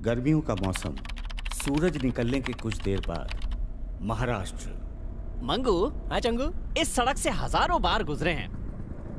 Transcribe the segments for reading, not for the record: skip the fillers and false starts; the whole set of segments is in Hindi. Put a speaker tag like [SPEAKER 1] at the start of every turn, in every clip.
[SPEAKER 1] गर्मियों का मौसम, सूरज निकलने के कुछ देर बाद महाराष्ट्र।
[SPEAKER 2] मंगू। हाँ चंगू। इस सड़क से हजारों बार गुजरे हैं,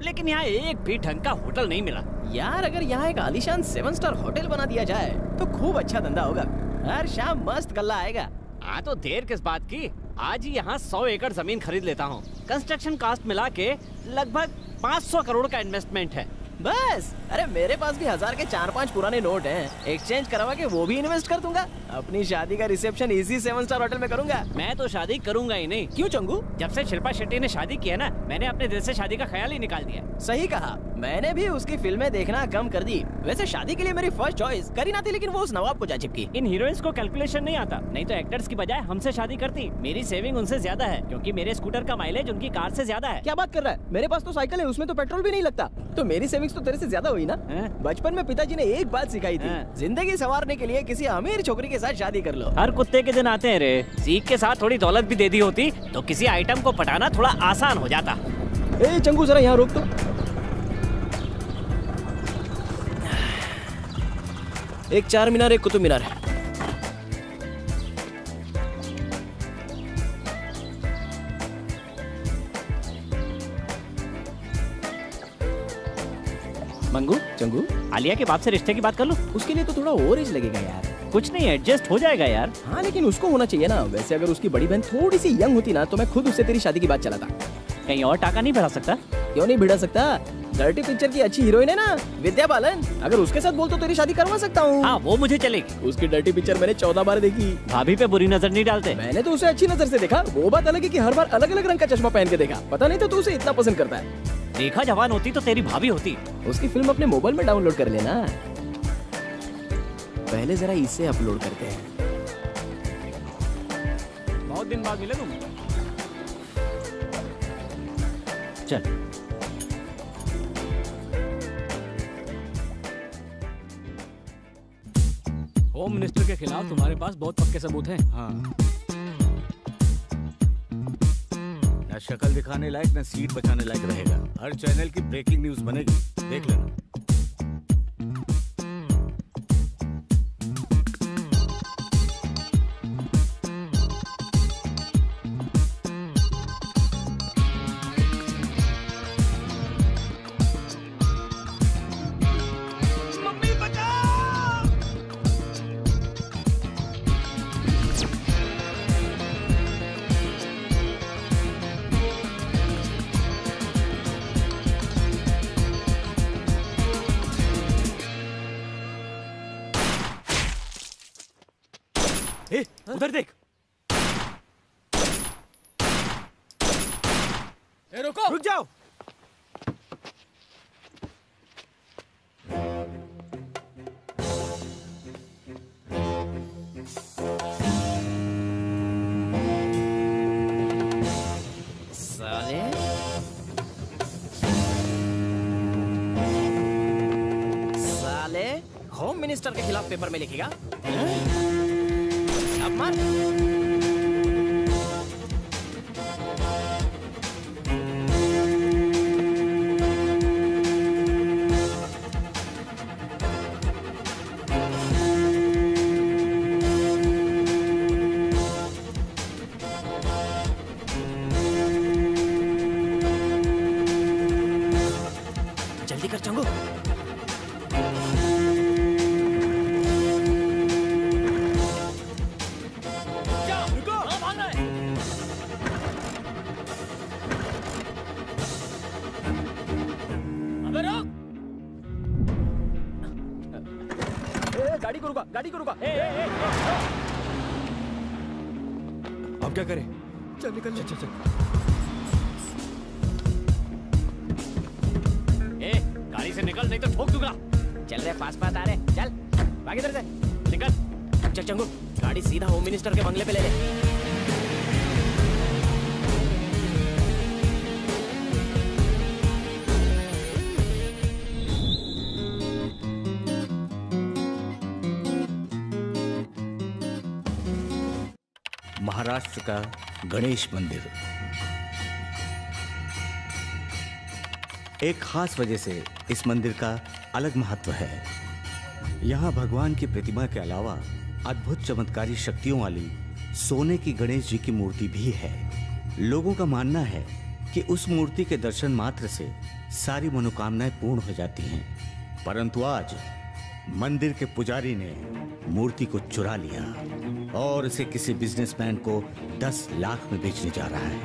[SPEAKER 2] लेकिन यहाँ एक भी ढंग का होटल नहीं मिला।
[SPEAKER 3] यार अगर यहाँ एक आलीशान 7 स्टार होटल बना दिया जाए तो खूब अच्छा धंधा होगा। हर शाम मस्त गल्ला आएगा।
[SPEAKER 2] हाँ तो देर किस बात की, आज ही यहाँ 100 एकड़ जमीन खरीद लेता हूँ। कंस्ट्रक्शन कास्ट मिला के लगभग 500 करोड़ का इन्वेस्टमेंट है।
[SPEAKER 3] बस। अरे मेरे पास भी 1000 के 4-5 पुराने नोट हैं, एक्सचेंज करवा के वो भी इन्वेस्ट कर दूंगा। अपनी शादी का रिसेप्शन इसी 7 स्टार होटल में करूंगा।
[SPEAKER 2] मैं तो शादी करूंगा ही नहीं।
[SPEAKER 3] क्यों चंगू?
[SPEAKER 2] जब से शिल्पा शेट्टी ने शादी की है ना, मैंने अपने दिल से शादी का ख्याल ही निकाल दिया।
[SPEAKER 3] सही कहा, मैंने भी उसकी फिल्में देखना कम कर दी। वैसे शादी के लिए मेरी फर्स्ट चॉइस करीना थी, लेकिन वो उस नवाब को जा चिपकी।
[SPEAKER 2] इन हीरोइंस को कैलकुलेशन नहीं आता, नहीं तो एक्टर्स की बजाय हमसे शादी करती। मेरी सेविंग उनसे ज्यादा है, क्योंकि मेरे स्कूटर का माइलेज उनकी कार से ज्यादा है।
[SPEAKER 3] क्या बात कर रहा है? मेरे पास तो साइकिल है, उसमें तो पेट्रोल भी नहीं लगता। तो मेरी सेविंग्स तो तेरे से ज्यादा हुई ना। बचपन में पिताजी ने एक बात सिखाई थी, जिंदगी संवारने के लिए किसी अमीर छोकरी के साथ शादी कर लो।
[SPEAKER 2] हर कुत्ते के दिन आते हैं रे। सीख के साथ थोड़ी दौलत भी दे दी होती तो किसी आइटम को पटाना थोड़ा आसान हो जाता।
[SPEAKER 3] ए चंगू जरा यहाँ रोक तो। एक 4 मीनार, एक कुतुब मीनार है। मंगू, चंगू,
[SPEAKER 2] आलिया के बाप से रिश्ते की बात कर लो।
[SPEAKER 3] उसके लिए तो थोड़ा और एज लगेगा यार।
[SPEAKER 2] कुछ नहीं, एडजस्ट हो जाएगा यार।
[SPEAKER 3] हाँ लेकिन उसको होना चाहिए ना। वैसे अगर उसकी बड़ी बहन थोड़ी सी यंग होती ना तो मैं खुद उससे तेरी शादी की बात चलाता।
[SPEAKER 2] कहीं और टाका नहीं बढ़ा सकता?
[SPEAKER 3] क्यों नहीं भिड़ा सकता? डर्टी पिक्चर की अच्छी हीरोइन है ना, विद्या बालन। अगर उसके साथ बोल तो तेरी शादी करवा सकता हूँ।
[SPEAKER 2] हाँ वो मुझे चलेगी।
[SPEAKER 3] उसकी डर्टी पिक्चर मैंने 14 बार देखी।
[SPEAKER 2] भाभी पे बुरी नजर नहीं डालते।
[SPEAKER 3] मैंने तो उसे अच्छी नजर से देखा। वो बात अलग है कि हर बार अलग अलग रंग का चश्मा पहन के देखा। पता नहीं तो तू उसे इतना पसंद करता है।
[SPEAKER 2] देखा जवान होती तो तेरी भाभी होती।
[SPEAKER 3] उसकी फिल्म अपने मोबाइल में डाउनलोड कर लेना। पहले जरा इसे अपलोड करते हैं।
[SPEAKER 2] बहुत दिन बाद मिले तुम। चल।
[SPEAKER 4] होम मिनिस्टर के खिलाफ तुम्हारे पास बहुत पक्के सबूत हैं।
[SPEAKER 1] हाँ, न शक्ल दिखाने लायक न सीट बचाने लायक रहेगा। हर चैनल की ब्रेकिंग न्यूज बनेगी, देख लेना।
[SPEAKER 2] उधर देख।
[SPEAKER 4] रुको,
[SPEAKER 2] रुक जाओ।
[SPEAKER 3] साले साले होम मिनिस्टर के खिलाफ पेपर में लिखेगा। अब मार। जल्दी कर चंगू। गाड़ी को रुका, गाड़ी को रुका।
[SPEAKER 1] अब क्या करें?
[SPEAKER 3] चल निकल, चल चल चल।
[SPEAKER 2] गाड़ी से निकल, नहीं तो ठोक दूंगा।
[SPEAKER 3] चल रहे पास आ रहे, चल भाग इधर से।
[SPEAKER 2] निकल।
[SPEAKER 3] चल चंगू, गाड़ी सीधा होम मिनिस्टर के बंगले पे ले ले।
[SPEAKER 1] महाराष्ट्र का गणेश मंदिर एक खास वजह से इस मंदिर का अलग महत्व है। यहाँ भगवान की प्रतिमा के अलावा अद्भुत चमत्कारी शक्तियों वाली सोने की गणेश जी की मूर्ति भी है। लोगों का मानना है कि उस मूर्ति के दर्शन मात्र से सारी मनोकामनाएं पूर्ण हो जाती हैं। परंतु आज मंदिर के पुजारी ने मूर्ति को चुरा लिया और इसे किसी बिजनेसमैन को 10 लाख में बेचने जा रहा है।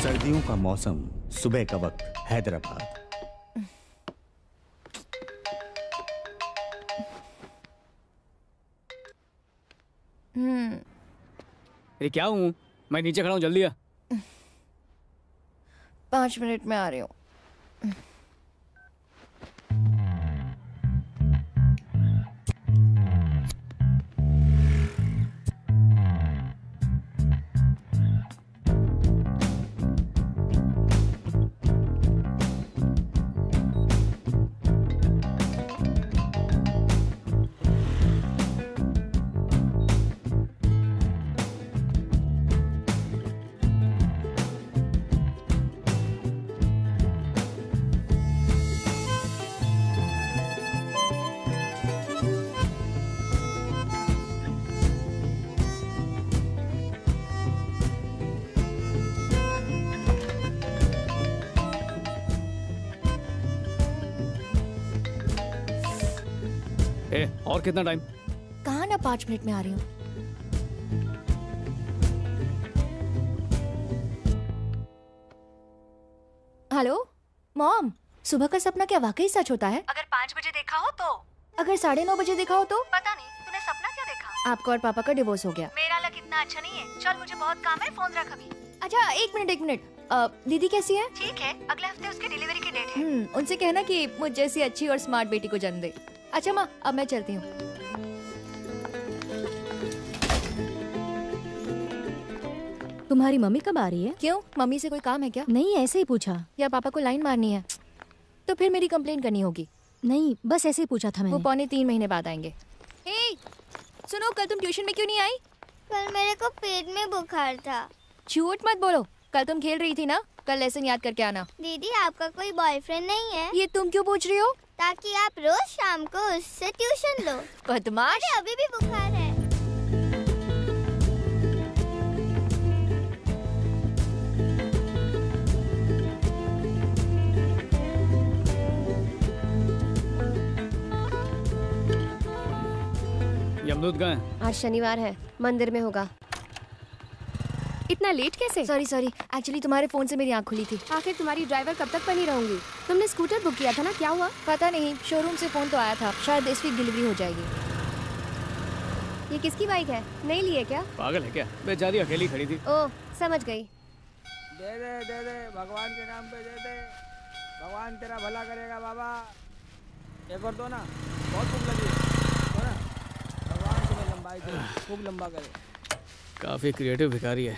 [SPEAKER 1] सर्दियों का मौसम, सुबह का वक्त, हैदराबाद।
[SPEAKER 4] अरे क्या हूँ मैं, नीचे खड़ा हूँ, जल्दी आ।
[SPEAKER 5] 5 मिनट में आ रही हूँ।
[SPEAKER 4] और कितना टाइम?
[SPEAKER 5] कहा ना 5 मिनट में आ रही हूँ। हेलो मॉम, सुबह का सपना क्या वाकई सच होता है?
[SPEAKER 6] अगर 5 बजे देखा हो तो?
[SPEAKER 5] अगर 9:30 बजे देखा हो तो?
[SPEAKER 6] पता नहीं, तूने सपना क्या देखा?
[SPEAKER 5] आपका और पापा का डिवोर्स हो गया।
[SPEAKER 6] मेरा लक इतना
[SPEAKER 5] इतना अच्छा नहीं है। चल मुझे बहुत काम है, फोन रख अभी। अच्छा एक मिनट। दीदी कैसी है? ठीक है, अगले हफ्ते उसकी डिलीवरी की डेट है। उनसे कहना कि मुझ जैसी अच्छी और स्मार्ट बेटी को जन्म दे। अच्छा माँ, अब मैं चलती हूँ।
[SPEAKER 6] तुम्हारी मम्मी कब आ रही है?
[SPEAKER 5] क्यों, मम्मी से कोई काम है क्या?
[SPEAKER 6] नहीं, ऐसे ही पूछा।
[SPEAKER 5] या पापा को लाइन मारनी है? तो फिर मेरी कंप्लेंट करनी होगी।
[SPEAKER 6] नहीं, बस ऐसे ही पूछा था मैंने।
[SPEAKER 5] वो 2.25 महीने बाद आएंगे। हे, सुनो, कल तुम ट्यूशन में क्यों नहीं आई?
[SPEAKER 7] कल मेरे को पेट में बुखार था।
[SPEAKER 5] झूठ मत बोलो, कल तुम खेल रही थी ना। कल लेसन याद करके आना।
[SPEAKER 7] दीदी, आपका कोई बॉयफ्रेंड नहीं है?
[SPEAKER 5] ये तुम क्यों पूछ रही हो?
[SPEAKER 7] ताकि आप रोज शाम को उससे ट्यूशन लो।
[SPEAKER 5] बदमाश।
[SPEAKER 7] अभी भी बुखार है।
[SPEAKER 4] यमदूत कहाँ है?
[SPEAKER 6] आज शनिवार है, मंदिर में होगा। इतना लेट कैसे?
[SPEAKER 5] सॉरी, एक्चुअली तुम्हारे फोन से मेरी आँख खुली थी।
[SPEAKER 6] आखिर तुम्हारी ड्राइवर कब तक बनी रहूंगी? तुमने स्कूटर बुक किया था ना, क्या हुआ?
[SPEAKER 5] पता नहीं, शोरूम से फोन तो आया था, शायद इस वीक डिलीवरी हो जाएगी।
[SPEAKER 6] ये किसकी बाइक है? नहीं ली है क्या?
[SPEAKER 4] पागल है क्या? बेचारी अकेली खड़ी थी।
[SPEAKER 6] ओह, समझ गई।
[SPEAKER 3] दे दे, भगवान के नाम पे दे दे। भगवान तेरा भला करेगा बाबा। एक और दो ना, बहुत भूख लगी है ना। भगवान तुम्हें लंबाई दे, खूब लंबा करे।
[SPEAKER 4] काफी क्रिएटिव भिखारी है,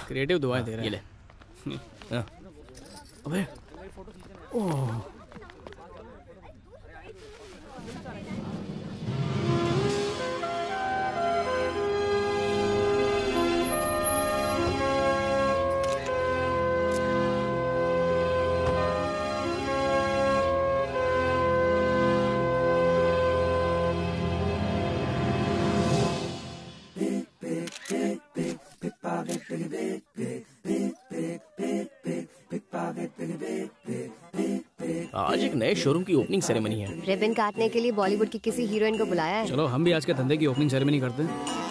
[SPEAKER 4] क्रिएटिव दुआएं दे रहा है। ये ले। अबे ओह, आज एक नए शोरूम की ओपनिंग सेरेमनी है।
[SPEAKER 6] रिबन काटने के लिए बॉलीवुड की किसी हीरोइन को बुलाया है।
[SPEAKER 4] चलो हम भी आज के धंधे की ओपनिंग सेरेमनी करते हैं।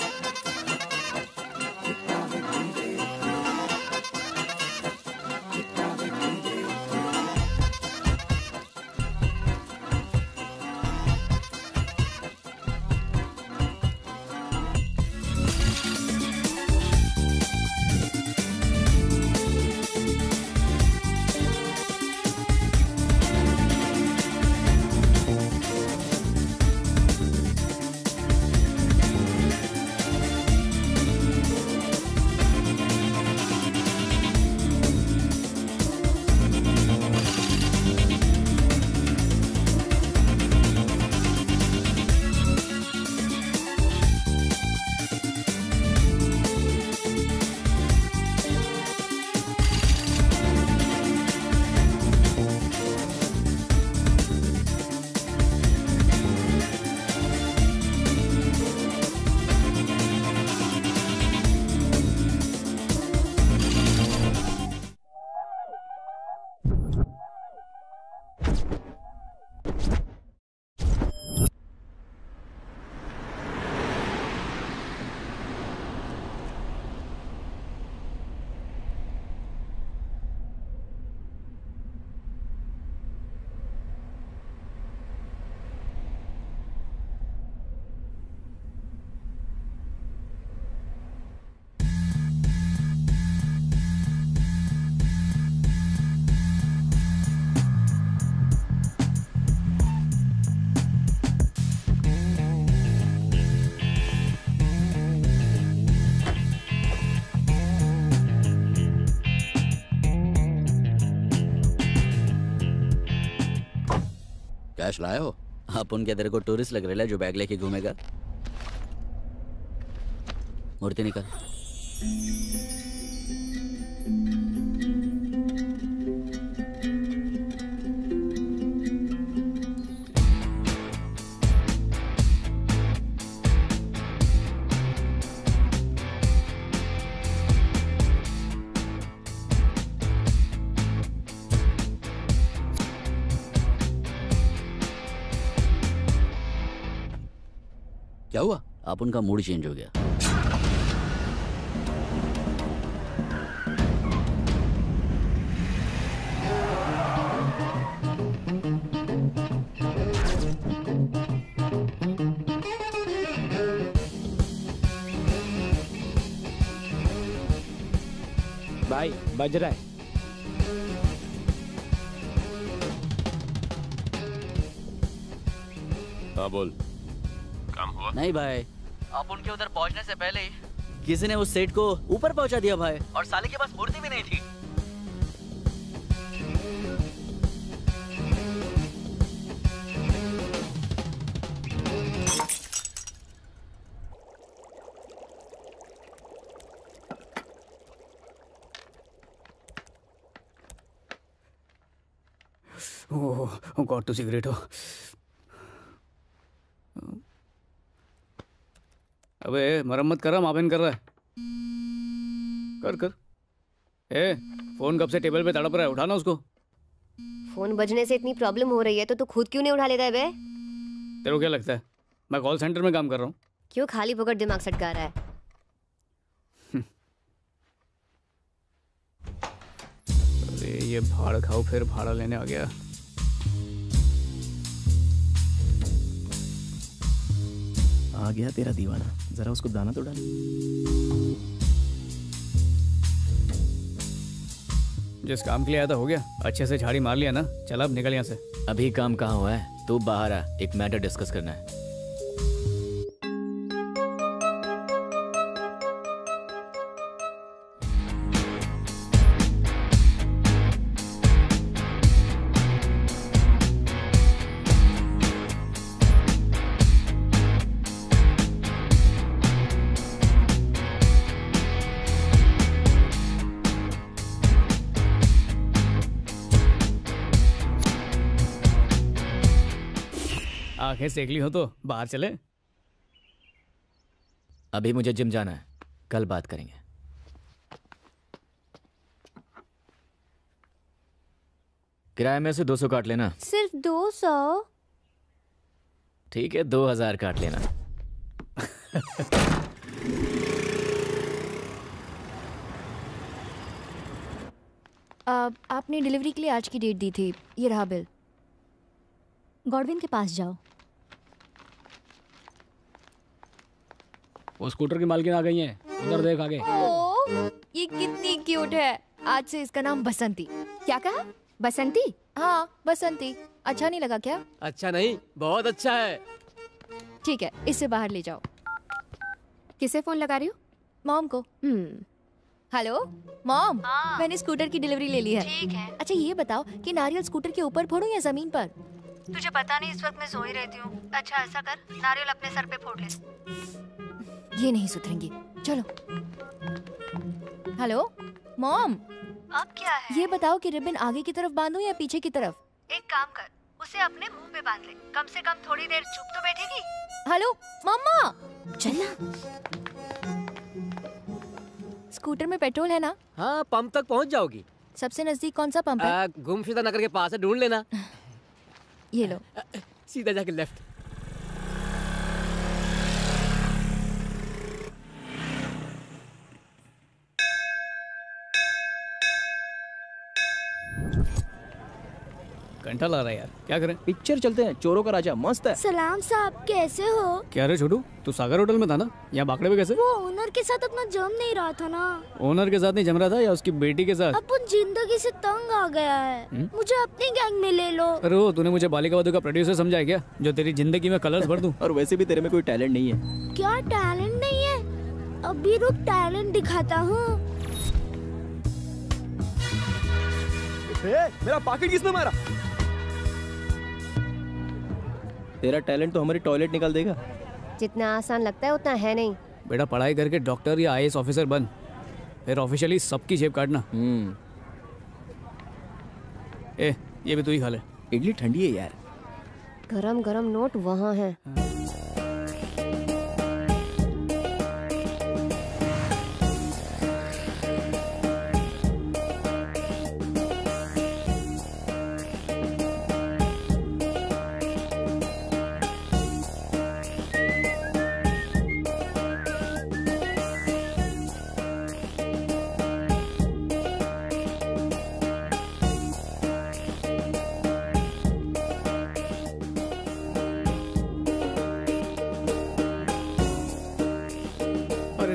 [SPEAKER 8] कैश लाए हो? अपन क्या तेरे को टूरिस्ट लग रहा है जो बैग लेके घूमेगा? मूर्ति निकाल। क्या हुआ? आप उनका मूड चेंज हो गया।
[SPEAKER 3] भाई बज रहा है।
[SPEAKER 9] हाँ बोल, काम हुआ?
[SPEAKER 8] नहीं भाई, आप उनके उधर पहुंचने से पहले ही किसी ने उस सेठ को ऊपर पहुंचा दिया भाई, और साले के पास मूर्ति भी नहीं थी।
[SPEAKER 4] ओह गॉड, तो सिगरेट हो। अबे मरम्मत कर रहा, मापेन कर रहा है। कर कर। फोन कब से टेबल पे तड़प रहा है, उठाना उसको।
[SPEAKER 6] फोन बजने से इतनी प्रॉब्लम हो रही है तो तू खुद क्यों नहीं उठा लेता है बे?
[SPEAKER 4] तेरे को क्या लगता है मैं कॉल सेंटर में काम कर रहा हूँ?
[SPEAKER 6] क्यों खाली फोकट दिमाग सटका रहा है?
[SPEAKER 4] अरे ये भाड़ खाओ, फिर भाड़ा लेने आ गया।
[SPEAKER 10] आ गया तेरा दीवाना, जरा उसको दाना तो डाल।
[SPEAKER 4] जिस काम के लिए आया था हो गया, अच्छे से झाड़ी मार लिया ना। चल अब निकल यहाँ से।
[SPEAKER 8] अभी काम कहाँ हुआ है, तू बाहर आ, एक मैटर डिस्कस करना है।
[SPEAKER 4] आंखें सेक ली हो तो बाहर चले।
[SPEAKER 8] अभी मुझे जिम जाना है, कल बात करेंगे। किराए में से 200 काट लेना।
[SPEAKER 6] सिर्फ 200?
[SPEAKER 8] ठीक है, 2000 काट लेना।
[SPEAKER 5] आपने डिलीवरी के लिए आज की डेट दी थी, ये रहा बिल। गॉडविन के पास जाओ।
[SPEAKER 3] वो स्कूटर की मालकिन आ गई है, उधर देख आगे।
[SPEAKER 5] ओह, ये कितनी क्यूट है। आज से इसका नाम बसंती।
[SPEAKER 6] क्या कहा? बसंती?
[SPEAKER 5] हाँ बसंती। अच्छा नहीं लगा क्या?
[SPEAKER 2] अच्छा नहीं, बहुत अच्छा है।
[SPEAKER 5] ठीक है, इससे बाहर ले जाओ।
[SPEAKER 6] किसे फोन लगा रही हो?
[SPEAKER 5] मॉम को। हेलो मॉम, मैंने स्कूटर की डिलीवरी ले ली है।
[SPEAKER 11] ठीक है।
[SPEAKER 5] अच्छा ये बताओ कि नारियल स्कूटर के ऊपर फोड़ूं या जमीन पर?
[SPEAKER 11] तुझे पता नहीं इस वक्त मैं सो ही रहती हूँ। अच्छा ऐसा कर, नारियल अपने सर पे फोड़ ले।
[SPEAKER 5] ये नहीं सुधरेंगी, चलो। हेलो मॉम,
[SPEAKER 11] अब क्या है?
[SPEAKER 5] ये बताओ कि रिबन आगे की तरफ बांधूं या पीछे की तरफ?
[SPEAKER 11] एक काम कर, उसे अपने मुंह पे बांध ले। कम से कम थोड़ी देर चुप तो बैठेगी।
[SPEAKER 5] हेलो मम्मा, चलना। स्कूटर में पेट्रोल है ना?
[SPEAKER 2] हाँ, पंप तक पहुँच जाओगी।
[SPEAKER 5] सबसे नजदीक कौन सा पंप है?
[SPEAKER 2] गुमशुदा नगर के पास है, ढूंढ लेना।
[SPEAKER 5] ये लो।
[SPEAKER 2] सीधा जाके लेफ्ट।
[SPEAKER 4] घंटा ला रहा है यार, क्या करें?
[SPEAKER 10] पिक्चर चलते हैं, चोरों का राजा मस्त है।
[SPEAKER 7] सलाम साहब, कैसे हो?
[SPEAKER 4] क्या रे छोटू, तू सागर होटल में था ना, यहाँ बाकड़े में कैसे?
[SPEAKER 7] वो ओनर के साथ अपना जम नहीं रहा था ना।
[SPEAKER 4] ओनर के साथ नहीं जम रहा था या उसकी बेटी के साथ?
[SPEAKER 7] अपन जिंदगी से तंग आ गया है। मुझे अपनी गैंग में ले लो।
[SPEAKER 4] अरे वो तूने मुझे बालिका वधू का प्रोड्यूसर समझा है क्या, जो तेरी जिंदगी में कलर्स भर दूं?
[SPEAKER 10] और वैसे भी तेरे में कोई टैलेंट नहीं है।
[SPEAKER 7] क्या टैलेंट नहीं है? अभी रुक, टैलेंट दिखाता हूँ।
[SPEAKER 10] मेरा पॉकेट किसने मारा? तेरा टैलेंट तो हमारी टॉयलेट निकाल देगा।
[SPEAKER 6] जितना आसान लगता है उतना है नहीं।
[SPEAKER 4] बेटा पढ़ाई करके डॉक्टर या IAS ऑफिसर बन, फिर ऑफिशियली सबकी जेब काटना। ये भी तू ही खा ले।
[SPEAKER 10] इडली ठंडी है यार।
[SPEAKER 6] गरम गरम नोट वहाँ है।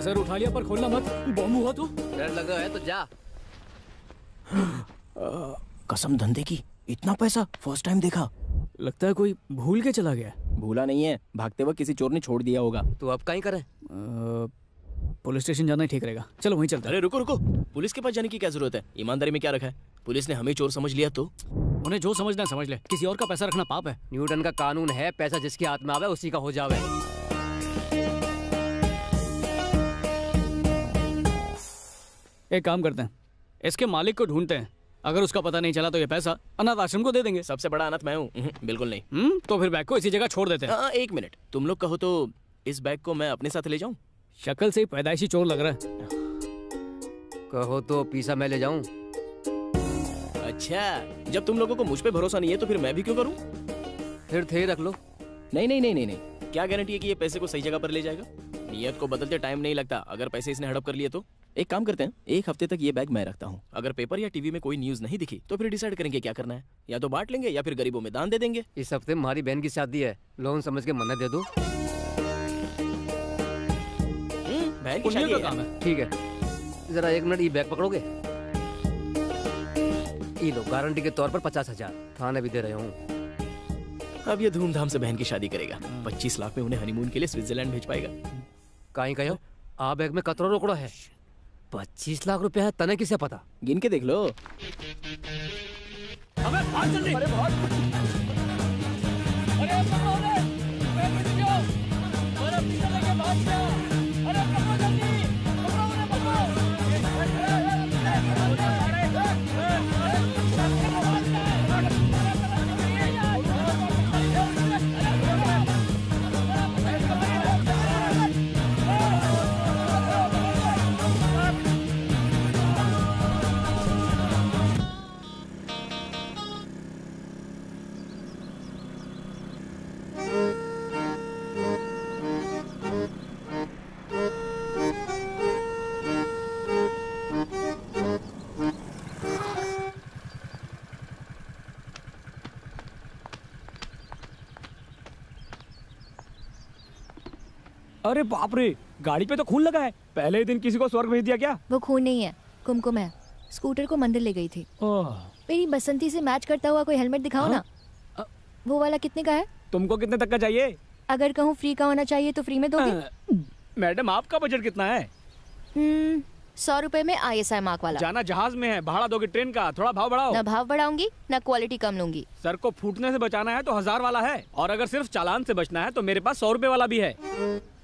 [SPEAKER 4] सर उठा लिया पर खोलना मत, बॉम्ब हुआ तो।
[SPEAKER 2] डर लगा है तो जा।
[SPEAKER 10] कसम धंधे की, इतना पैसा फर्स्ट टाइम देखा।
[SPEAKER 4] लगता है कोई भूल के चला गया।
[SPEAKER 10] भूला नहीं है, भागते वक्त किसी चोर ने छोड़ दिया होगा।
[SPEAKER 8] तो अब कहीं करें?
[SPEAKER 4] पुलिस स्टेशन जाना ही ठीक रहेगा। चलो वहीं चलते हैं।
[SPEAKER 10] अरे रुको रुको, पुलिस के पास जाने की क्या जरूरत है? ईमानदारी में क्या रखा है? पुलिस ने हमें चोर समझ लिया तो?
[SPEAKER 4] उन्हें जो समझना समझ ले, किसी और का पैसा रखना पाप है।
[SPEAKER 2] न्यूटन का कानून है, पैसा जिसके हाथ में आवे उसी का हो जावे।
[SPEAKER 4] एक काम करते हैं, इसके मालिक को ढूंढते हैं। अगर उसका पता नहीं चला तो ये पैसा अनाथ आश्रम को दे देंगे।
[SPEAKER 10] सबसे बड़ा अनाथ मैं हूँ? बिल्कुल नहीं।
[SPEAKER 4] तो फिर बैग को इसी जगह छोड़ देते हैं।
[SPEAKER 10] एक मिनट, तुम लोग कहो तो इस बैग को मैं अपने साथ ले जाऊं?
[SPEAKER 4] शक्ल से ही पैदाइशी चोर लग रहा है।
[SPEAKER 2] कहो तो पीसा मैं ले जाऊं।
[SPEAKER 10] अच्छा, जब तुम लोगों को मुझ पे भरोसा नहीं है तो फिर मैं भी क्यों करूं?
[SPEAKER 2] फिर थे रख लो।
[SPEAKER 10] नहीं नहीं नहीं नहीं नहीं, क्या गारंटी है कि ये पैसे को सही जगह पर ले जाएगा? नियत को बदलते टाइम नहीं लगता। अगर पैसे इसने हड़प कर लिए तो एक काम करते हैं, एक हफ्ते तक ये बैग मैं रखता हूँ। अगर पेपर या टीवी में कोई न्यूज नहीं दिखी तो फिर डिसाइड करेंगे क्या करना है। या तो बांट लेंगे या फिर गरीबों में दान दे देंगे।
[SPEAKER 2] इस हफ्ते हमारी बहन की शादी है, लोन समझ के मन्नत दे दो।
[SPEAKER 10] बहन की शादी
[SPEAKER 2] है। ठीक है, जरा 1 मिनट, ये बैग पकड़ोगे? ये लो, गारंटी के तौर पर 50,000 थाने भी दे रहे हूँ।
[SPEAKER 10] अब ये धूमधाम से बहन की शादी करेगा। 25 लाख में उन्हें हनीमून के लिए स्विट्जरलैंड भेज पाएगा।
[SPEAKER 2] कहीं कहो आ बैग में कतरो रोकड़ा है। 25 लाख रुपया है, तने किसे पता?
[SPEAKER 10] गिन के देख लो।
[SPEAKER 2] अबे भाग जल्दी। अरे भाग। अरे पकड़ो रे। अरे पीछे लेके भाग जाओ। अरे पकड़ो जल्दी। पकड़ो रे, पकड़ो।
[SPEAKER 3] अरे बाप रे, गाड़ी पे तो खून लगा है। पहले ही दिन किसी को स्वर्ग भेज दिया क्या?
[SPEAKER 5] वो खून नहीं है, कुमकुम है। स्कूटर को मंदिर ले गई थी। मेरी बसंती से मैच करता हुआ कोई हेलमेट दिखाओ ना। वो वाला कितने का है?
[SPEAKER 3] तुमको कितने तक का चाहिए?
[SPEAKER 5] अगर कहूँ फ्री का होना चाहिए तो फ्री में दोगे?
[SPEAKER 3] मैडम, आपका बजट कितना है?
[SPEAKER 5] 100 रुपए में ISI मार्क वाला।
[SPEAKER 3] जाना जहाज में है, भाड़ा दोगे ट्रेन का? थोड़ा भाव बढ़ाओ।
[SPEAKER 5] ना भाव बढ़ाऊंगी ना क्वालिटी कम लूंगी।
[SPEAKER 3] सर को फूटने से बचाना है तो 1000 वाला है, और अगर सिर्फ चालान से बचना है तो मेरे पास 100 रुपए वाला भी है।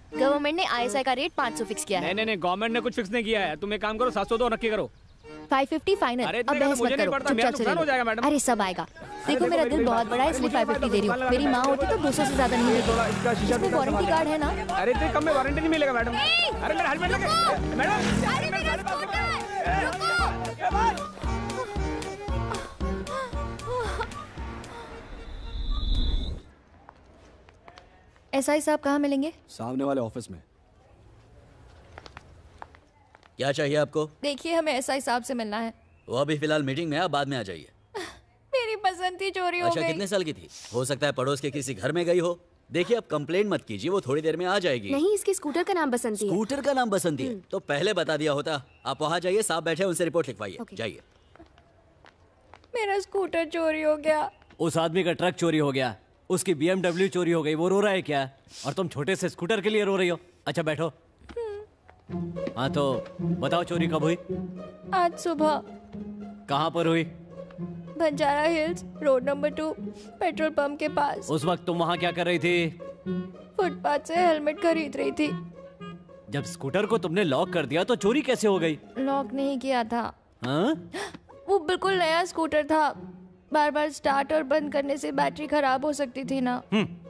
[SPEAKER 5] गवर्नमेंट ने ISI का रेट 500 फिक्स किया है।
[SPEAKER 3] नहीं, गवर्नमेंट ने कुछ फिक्स नहीं किया है। तुम एक काम करो, 702 नक्की करो।
[SPEAKER 5] 550 फाइनल। अब बहस मत करो, चुपचाप चले लो। अरे सब आएगा। देखो मेरा दिल बहुत बड़ा है, इसलिए 550 दे रही हूँ। मेरी माँ होती तो 200 से ज्यादा नहीं देती। इसमें वारंटी कार्ड है ना?
[SPEAKER 3] अरे इतने कम में वारंटी नहीं मिलेगा मैडम। अरे मेरा हेलमेट लगे मैडम।
[SPEAKER 5] SI साहब कहाँ मिलेंगे?
[SPEAKER 12] सामने वाले ऑफिस में।
[SPEAKER 8] क्या चाहिए आपको?
[SPEAKER 5] देखिए, हमें SI साहब से मिलना है।
[SPEAKER 8] वो अभी फिलहाल मीटिंग में है, बाद में आ जाइए।
[SPEAKER 5] मेरी बसंती चोरी हो गई।
[SPEAKER 8] अच्छा, कितने साल की थी? हो सकता है पड़ोस के किसी घर में गई हो। देखिए, अब कंप्लेंट मत कीजिए, वो थोड़ी देर में आ जाएगी।
[SPEAKER 6] नहीं, इसके स्कूटर का नाम बसंती है।
[SPEAKER 8] स्कूटर का नाम बसंती है? तो पहले बता दिया होता। आप वहाँ जाइए, साहब बैठे, उनसे रिपोर्ट लिखवाइए। जाइए।
[SPEAKER 5] मेरा स्कूटर चोरी हो गया।
[SPEAKER 13] उस आदमी का ट्रक चोरी हो गया, उसकी BMW चोरी हो गई। वो रो रहा है क्या? और तुम छोटे से स्कूटर के लिए रो रही हो? अच्छा बैठो। हाँ तो बताओ, चोरी कब हुई?
[SPEAKER 5] आज सुबह।
[SPEAKER 13] कहाँ पर हुई?
[SPEAKER 5] Banjara hills, road number 2, petrol pump के पास।
[SPEAKER 13] उस वक्त तुम वहाँ क्या कर रही थी?
[SPEAKER 5] फुटपाथ से हेलमेट खरीद रही थी।
[SPEAKER 13] जब स्कूटर को तुमने लॉक कर दिया तो चोरी कैसे हो गई?
[SPEAKER 5] लॉक नहीं किया था।
[SPEAKER 13] हाँ?
[SPEAKER 5] वो बिल्कुल नया स्कूटर था। बार बार स्टार्ट और बंद करने से बैटरी खराब हो सकती थी ना।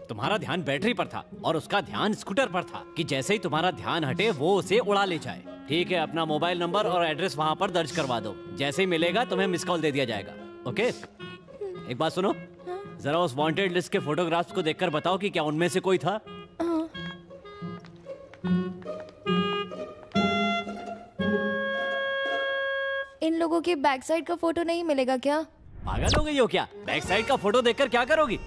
[SPEAKER 13] तुम्हारा ध्यान बैटरी पर था और उसका ध्यान स्कूटर पर था कि जैसे ही तुम्हारा ध्यान हटे वो उसे उड़ा ले जाए। ठीक है, अपना मोबाइल नंबर और एड्रेस वहाँ पर दर्ज करवा दो। जैसे ही मिलेगा तुम्हें मिस कॉल दे दिया जाएगा। ओके? एक बात सुनो, जरा उस वांटेड लिस्ट के फोटोग्राफ्स को देखकर बताओ कि क्या उनमें से कोई था।
[SPEAKER 5] इन लोगों के बैक साइड का फोटो नहीं मिलेगा क्या?
[SPEAKER 13] पागल हो गई हो क्या? बैक साइड का फोटो देखकर क्या करोगी?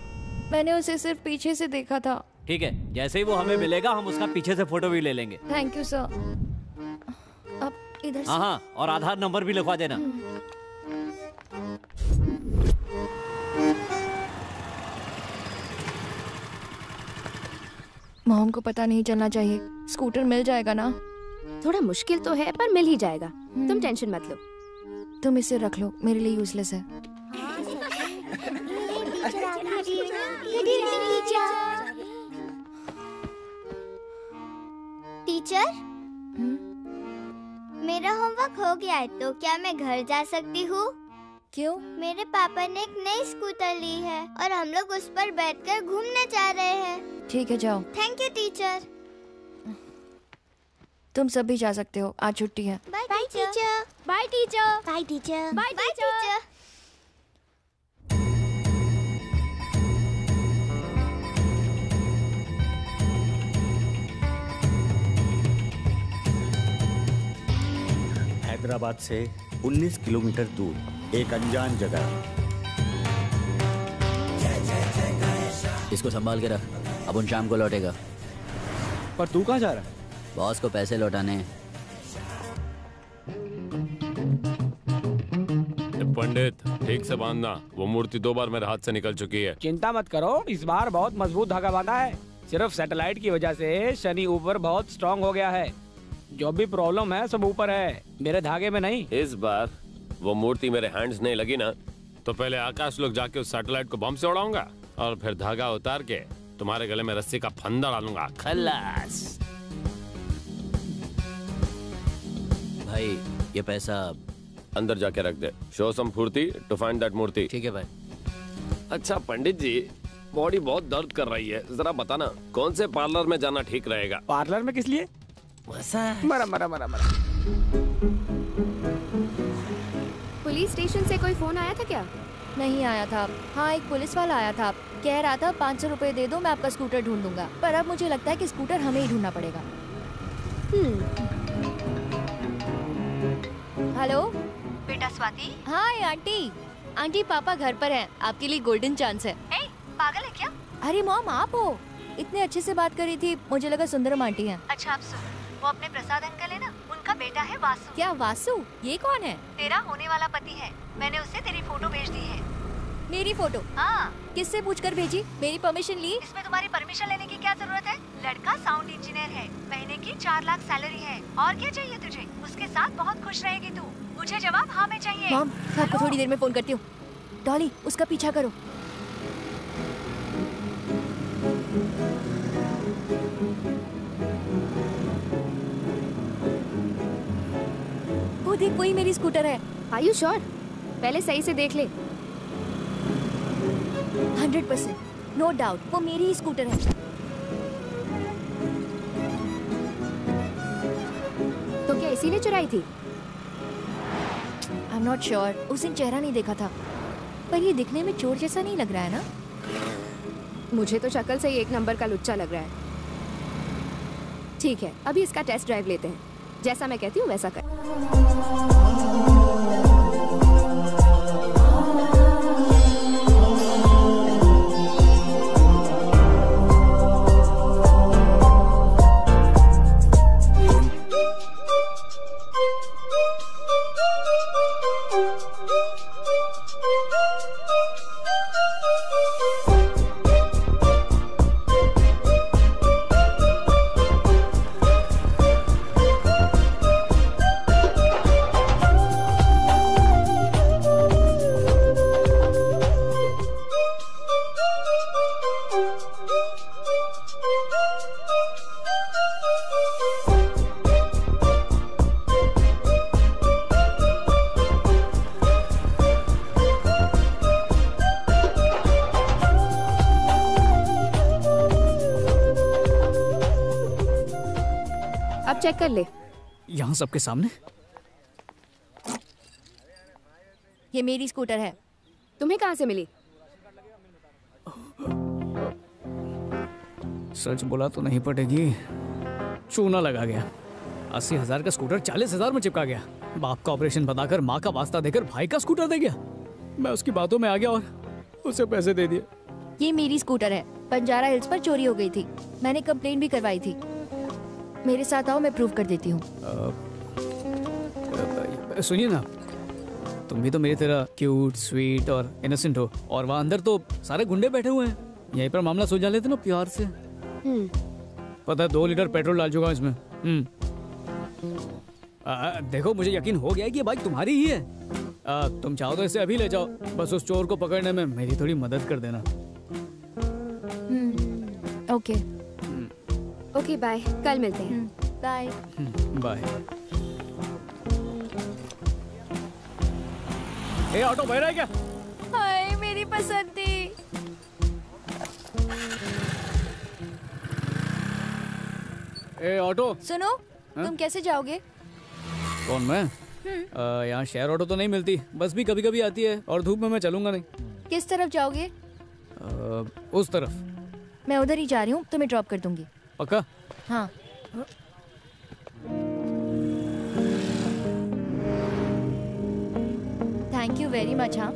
[SPEAKER 5] मैंने उसे सिर्फ पीछे से देखा था।
[SPEAKER 13] ठीक है, जैसे ही वो हमें मिलेगा हम उसका पीछे से फोटो भी ले लेंगे।
[SPEAKER 5] Thank you sir. अब इधर से।
[SPEAKER 13] हाँ, और आधार नंबर भी लिखवा देना।
[SPEAKER 5] मॉम को पता नहीं चलना चाहिए। स्कूटर मिल जाएगा ना?
[SPEAKER 6] थोड़ा मुश्किल तो है पर मिल ही जाएगा, तुम टेंशन मत लो।
[SPEAKER 5] तुम इसे रख लो, मेरे लिए यूजलेस है।
[SPEAKER 7] टीचर, मेरा होमवर्क हो गया है तो क्या मैं घर जा सकती हूँ?
[SPEAKER 5] क्यों?
[SPEAKER 7] मेरे पापा ने एक नई स्कूटर ली है और हम लोग उस पर बैठकर घूमने जा रहे हैं।
[SPEAKER 5] ठीक है, जाओ।
[SPEAKER 7] Thank you teacher.
[SPEAKER 5] तुम सब भी जा सकते हो, आज छुट्टी है।
[SPEAKER 7] Bye teacher. Bye teacher. Bye teacher. Bye teacher.
[SPEAKER 1] Hyderabad से 19 किलोमीटर दूर एक अनजान जगह।
[SPEAKER 8] इसको संभाल के रख, अब उन शाम को लौटेगा।
[SPEAKER 3] पर तू कहाँ जा रहा है?
[SPEAKER 8] बॉस को पैसे लौटाने।
[SPEAKER 9] पंडित ठीक से बांधना, वो मूर्ति 2 बार मेरे हाथ से निकल चुकी है।
[SPEAKER 3] चिंता मत करो, इस बार बहुत मजबूत धागा बांधा है। सिर्फ सैटेलाइट की वजह से शनि ऊपर बहुत स्ट्रांग हो गया है। जो भी प्रॉब्लम है सब ऊपर है, मेरे धागे में नहीं।
[SPEAKER 9] इस बार वो मूर्ति मेरे हैंड्स नहीं लगी ना, तो पहले आकाश लोग जाके उस सैटेलाइट को बम से उड़ाऊंगा और फिर धागा उतार के तुम्हारे गले में रस्सी का फंदा डालूंगा। खलास।
[SPEAKER 8] भाई ये पैसा
[SPEAKER 9] अंदर जाके रख दे। शो सम फुर्ती टू फाइंड दैट मूर्ति।
[SPEAKER 8] ठीक है भाई।
[SPEAKER 9] अच्छा पंडित जी, बॉडी बहुत दर्द कर रही है, जरा बताना कौन से पार्लर में जाना ठीक रहेगा?
[SPEAKER 3] पार्लर में किस लिए? मरा मरा मरा मरा।
[SPEAKER 6] पुलिस स्टेशन से कोई फोन आया था क्या?
[SPEAKER 5] नहीं आया था। हाँ, एक पुलिस वाला आया था, कह रहा था 500 रुपए दे दो मैं आपका स्कूटर ढूंढ दूंगा। पर अब मुझे लगता है कि स्कूटर हमें ही ढूंढना पड़ेगा। हेलो
[SPEAKER 11] बेटा स्वाति।
[SPEAKER 5] Hi aunty. आंटी पापा घर पर हैं, आपके लिए गोल्डन चांस है।
[SPEAKER 11] ए, पागल है क्या?
[SPEAKER 5] अरे मॉम आप हो, इतने अच्छे से बात करी थी, मुझे लगा सुंदरम आंटी हैं।
[SPEAKER 11] अच्छा आप सुन, वो अपने प्रसाद अंकल है ना, उनका बेटा है वासु।
[SPEAKER 5] क्या वासु? ये कौन है?
[SPEAKER 11] तेरा होने वाला पति है। मैंने उसे तेरी फोटो भेज दी है।
[SPEAKER 5] मेरी फोटो?
[SPEAKER 11] हाँ।
[SPEAKER 5] किससे पूछकर भेजी? मेरी परमिशन ली?
[SPEAKER 11] इसमें तुम्हारी परमिशन लेने की क्या जरूरत है? लड़का साउंड इंजीनियर है, महीने की 4 लाख सैलरी है। और क्या चाहिए तुझे? उसके साथ बहुत खुश रहेगी तू। मुझे जवाब हाँ में चाहिए।
[SPEAKER 5] मॉम, मैं आपको थोड़ी देर में फोन करती हूँ। डॉली, उसका पीछा करो। वो देख, वही मेरी स्कूटर है।
[SPEAKER 6] Are you sure? पहले सही से देख ले।
[SPEAKER 5] 100%, नो डाउट, वो मेरी ही स्कूटर है।
[SPEAKER 6] तो क्या इसी ने चुराई थी?
[SPEAKER 5] I'm not sure, उस दिन चेहरा नहीं देखा था, पर ये दिखने में चोर जैसा नहीं लग रहा है ना?
[SPEAKER 6] मुझे तो शक्ल से ही 1 नंबर का लुच्चा लग रहा है। ठीक है, अभी इसका टेस्ट ड्राइव लेते हैं। जैसा मैं कहती हूँ वैसा कर। चेक कर ले।
[SPEAKER 4] यहाँ सबके सामने?
[SPEAKER 5] ये मेरी स्कूटर है।
[SPEAKER 6] तुम्हें कहाँ से मिली?
[SPEAKER 4] सच बोला तो नहीं पड़ेगी, चूना लगा गया। 80,000 का स्कूटर 40,000 में चिपका गया। बाप का ऑपरेशन बताकर, माँ का वास्ता देकर भाई का स्कूटर दे गया। मैं उसकी बातों में आ गया और उसे पैसे दे दिए।
[SPEAKER 5] ये मेरी स्कूटर है, बंजारा हिल्स पर चोरी हो गई थी। मैंने कंप्लेंट भी करवाई थी। मेरे साथ आओ, मैं प्रूव कर देती हूँ।
[SPEAKER 4] सुनिए ना, तुम भी तो मेरी तरह क्यूट, स्वीट और इनोसेंट हो, और वहाँ अंदर तो सारे गुंडे बैठे हुए हैं। यहीं पर मामला सुलझा लेते ना प्यार से। पता है 2 लीटर पेट्रोल डाल चुका हूं इसमें। देखो मुझे यकीन हो गया है कि ये बाइक तुम्हारी ही है। तुम चाहो तो इसे अभी ले जाओ, बस उस चोर को पकड़ने में मेरी थोड़ी मदद कर देना।
[SPEAKER 5] ओके
[SPEAKER 6] ओके बाय, कल मिलते हैं।
[SPEAKER 5] Bye
[SPEAKER 4] bye. ए ऑटो भर रहा है क्या?
[SPEAKER 5] हाय मेरी पसंदी।
[SPEAKER 4] ए ऑटो
[SPEAKER 5] सुनो, तुम कैसे जाओगे?
[SPEAKER 4] कौन मैं? यहाँ शेयर ऑटो तो नहीं मिलती, बस भी कभी कभी आती है और धूप में मैं चलूंगा नहीं।
[SPEAKER 5] किस तरफ जाओगे?
[SPEAKER 4] उस तरफ।
[SPEAKER 5] मैं उधर ही जा रही हूँ, तुम्हें ड्रॉप कर दूंगी।
[SPEAKER 4] पक्का?
[SPEAKER 5] हाँ। Thank you very much. हाँ,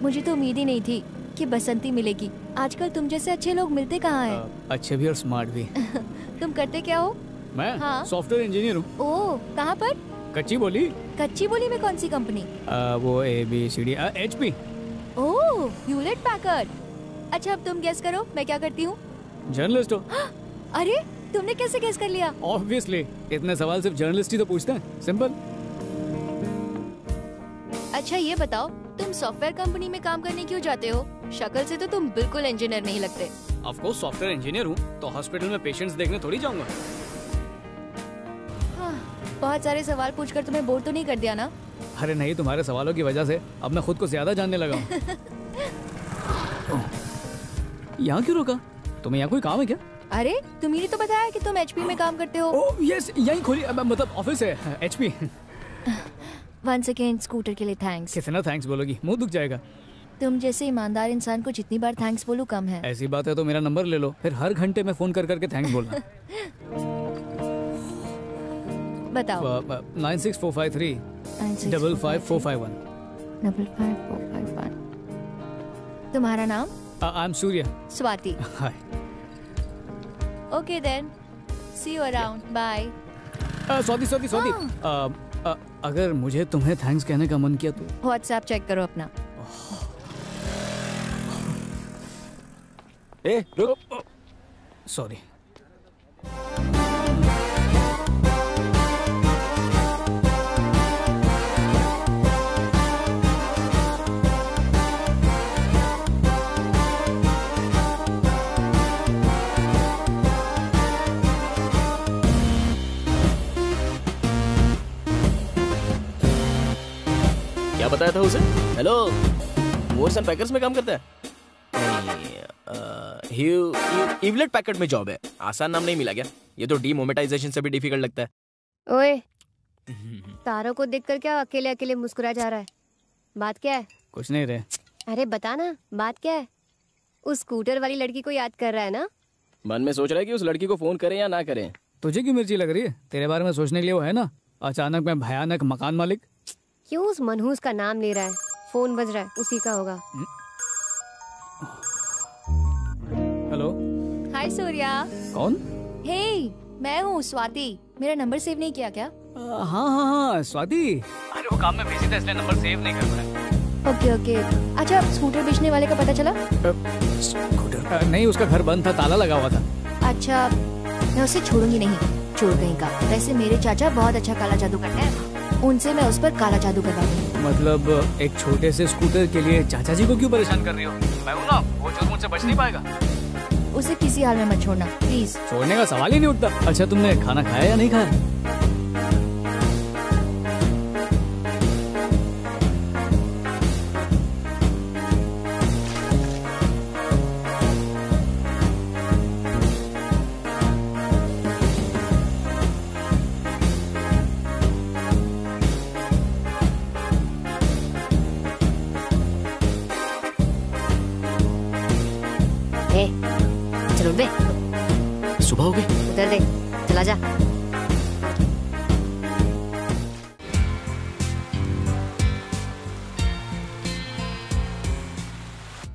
[SPEAKER 5] मुझे तो उम्मीद ही नहीं थी कि बसंती मिलेगी। आजकल तुम जैसे अच्छे लोग मिलते कहाँ हैं?
[SPEAKER 4] अच्छे भी और स्मार्ट भी।
[SPEAKER 5] तुम करते क्या हो?
[SPEAKER 4] मैं
[SPEAKER 5] हाँ?
[SPEAKER 4] सॉफ्टवेयर इंजीनियर हूँ।
[SPEAKER 5] ओह, कहाँ पर?
[SPEAKER 4] कच्ची बोली।
[SPEAKER 5] कच्ची बोली में कौन सी कंपनी?
[SPEAKER 4] वो ABCD HP।
[SPEAKER 5] ओह, ह्यूलेट पैकर्ड। अच्छा अब तुम गेस करो मैं क्या करती हूँ?
[SPEAKER 4] जर्नलिस्ट हो।
[SPEAKER 5] अरे तुमने कैसे गेस कर लिया?
[SPEAKER 4] ऑब्वियसली, इतने सवाल सिर्फ जर्नलिस्ट ही तो पूछते हैं। सिंपल।
[SPEAKER 5] अच्छा ये बताओ, तुम सॉफ्टवेयर कंपनी में काम करने क्यों जाते हो? शक्ल से तो तुम बिल्कुल इंजीनियर नहीं लगते।
[SPEAKER 4] ऑफ कोर्स सॉफ्टवेयर इंजीनियर हूँ, तो हॉस्पिटल में पेशेंट्स देखने थोड़ी जाऊंगा।
[SPEAKER 5] हाँ, बहुत सारे सवाल पूछकर तुम्हें बोर तो नहीं कर दिया ना?
[SPEAKER 4] अरे नहीं, तुम्हारे सवालों की वजह से अब मैं खुद को ज्यादा जानने लगा हूँ। यहाँ क्यों रोका? तुम्हें यहाँ कोई काम है क्या?
[SPEAKER 5] अरे तुम्ही ने तो बताया कि तुम HP में काम करते हो।
[SPEAKER 4] ओह यस, यहीं खोली, मतलब ऑफिस है HP।
[SPEAKER 5] वंस अगेन स्कूटर के लिए थैंक्स।
[SPEAKER 4] कितना थैंक्स बोलोगी? मुंह दुख जाएगा।
[SPEAKER 5] तुम जैसे ईमानदार इंसान को जितनी बार थैंक्स बोलूं कम है।
[SPEAKER 4] ऐसी बात है तो मेरा नंबर ले लो, फिर हर घंटे में फोन कर करके थैंक्स बोलना।
[SPEAKER 5] बताओ।
[SPEAKER 4] 96453 55451।
[SPEAKER 5] 55451। तुम्हारा नाम?
[SPEAKER 4] I am Surya.
[SPEAKER 5] Swati.
[SPEAKER 4] Hi.
[SPEAKER 5] Okay then, see you around, bye.
[SPEAKER 4] Swati, अगर मुझे तुम्हें थैंक्स कहने का मन किया तो
[SPEAKER 5] व्हाट्सएप चेक करो अपना।
[SPEAKER 10] ए रुक।
[SPEAKER 4] सॉरी।
[SPEAKER 10] क्या बताया था उसे? हेलो, मोर्स एंड पैकर्स में काम करता है? ह्यूलेट पैकर्ड में जॉब है। आसान नाम नहीं मिला क्या? ये तो डीमोनेटाइजेशन से भी डिफिकल्ट लगता है।
[SPEAKER 6] ओए, तारों को देखकर क्या अकेले अकेले मुस्कुरा जा रहा है? बात क्या है?
[SPEAKER 4] कुछ नहीं रे।
[SPEAKER 6] अरे बता ना, बात क्या है? उस स्कूटर वाली लड़की को याद कर रहा है ना?
[SPEAKER 10] मन में सोच रहा है कि उस लड़की को फोन करें या ना करें।
[SPEAKER 4] तुझे क्यों मिर्ची लग रही है? तेरे बारे में सोचने के लिए वो है ना। अचानक मैं भयानक मकान मालिक।
[SPEAKER 6] क्यों उस मनहूस का नाम ले रहा है? फोन बज रहा है, उसी का होगा।
[SPEAKER 4] हेलो।
[SPEAKER 5] हाय सूर्या।
[SPEAKER 4] कौन?
[SPEAKER 5] हे, मैं हूँ स्वाति। मेरा नंबर सेव नहीं किया क्या?
[SPEAKER 4] हाँ स्वाति। अरे वो काम में बिजी था इसलिए नंबर सेव नहीं कर पाया।
[SPEAKER 5] ओके। अच्छा स्कूटर बेचने वाले का पता चला?
[SPEAKER 4] स्कूटर? नहीं, उसका घर बंद था, ताला लगा हुआ था।
[SPEAKER 5] अच्छा, मैं उसे छोड़ूंगी नहीं, छोड़ कहीं का। वैसे मेरे चाचा बहुत अच्छा काला जादू करते हैं, उनसे मैं उस पर काला जादू करवा दूंगी।
[SPEAKER 4] मतलब एक छोटे से स्कूटर के लिए चाचा जी को क्यों परेशान कर रही हो? मैं हूं ना, वो चोर मुझसे बच नहीं पाएगा।
[SPEAKER 5] उसे किसी हाल में मत छोड़ना प्लीज।
[SPEAKER 4] छोड़ने का सवाल ही नहीं उठता। अच्छा तुमने खाना खाया या नहीं खाया?
[SPEAKER 6] चलो बे,
[SPEAKER 10] सुबह हो गई।
[SPEAKER 6] उतर दे, चला जा।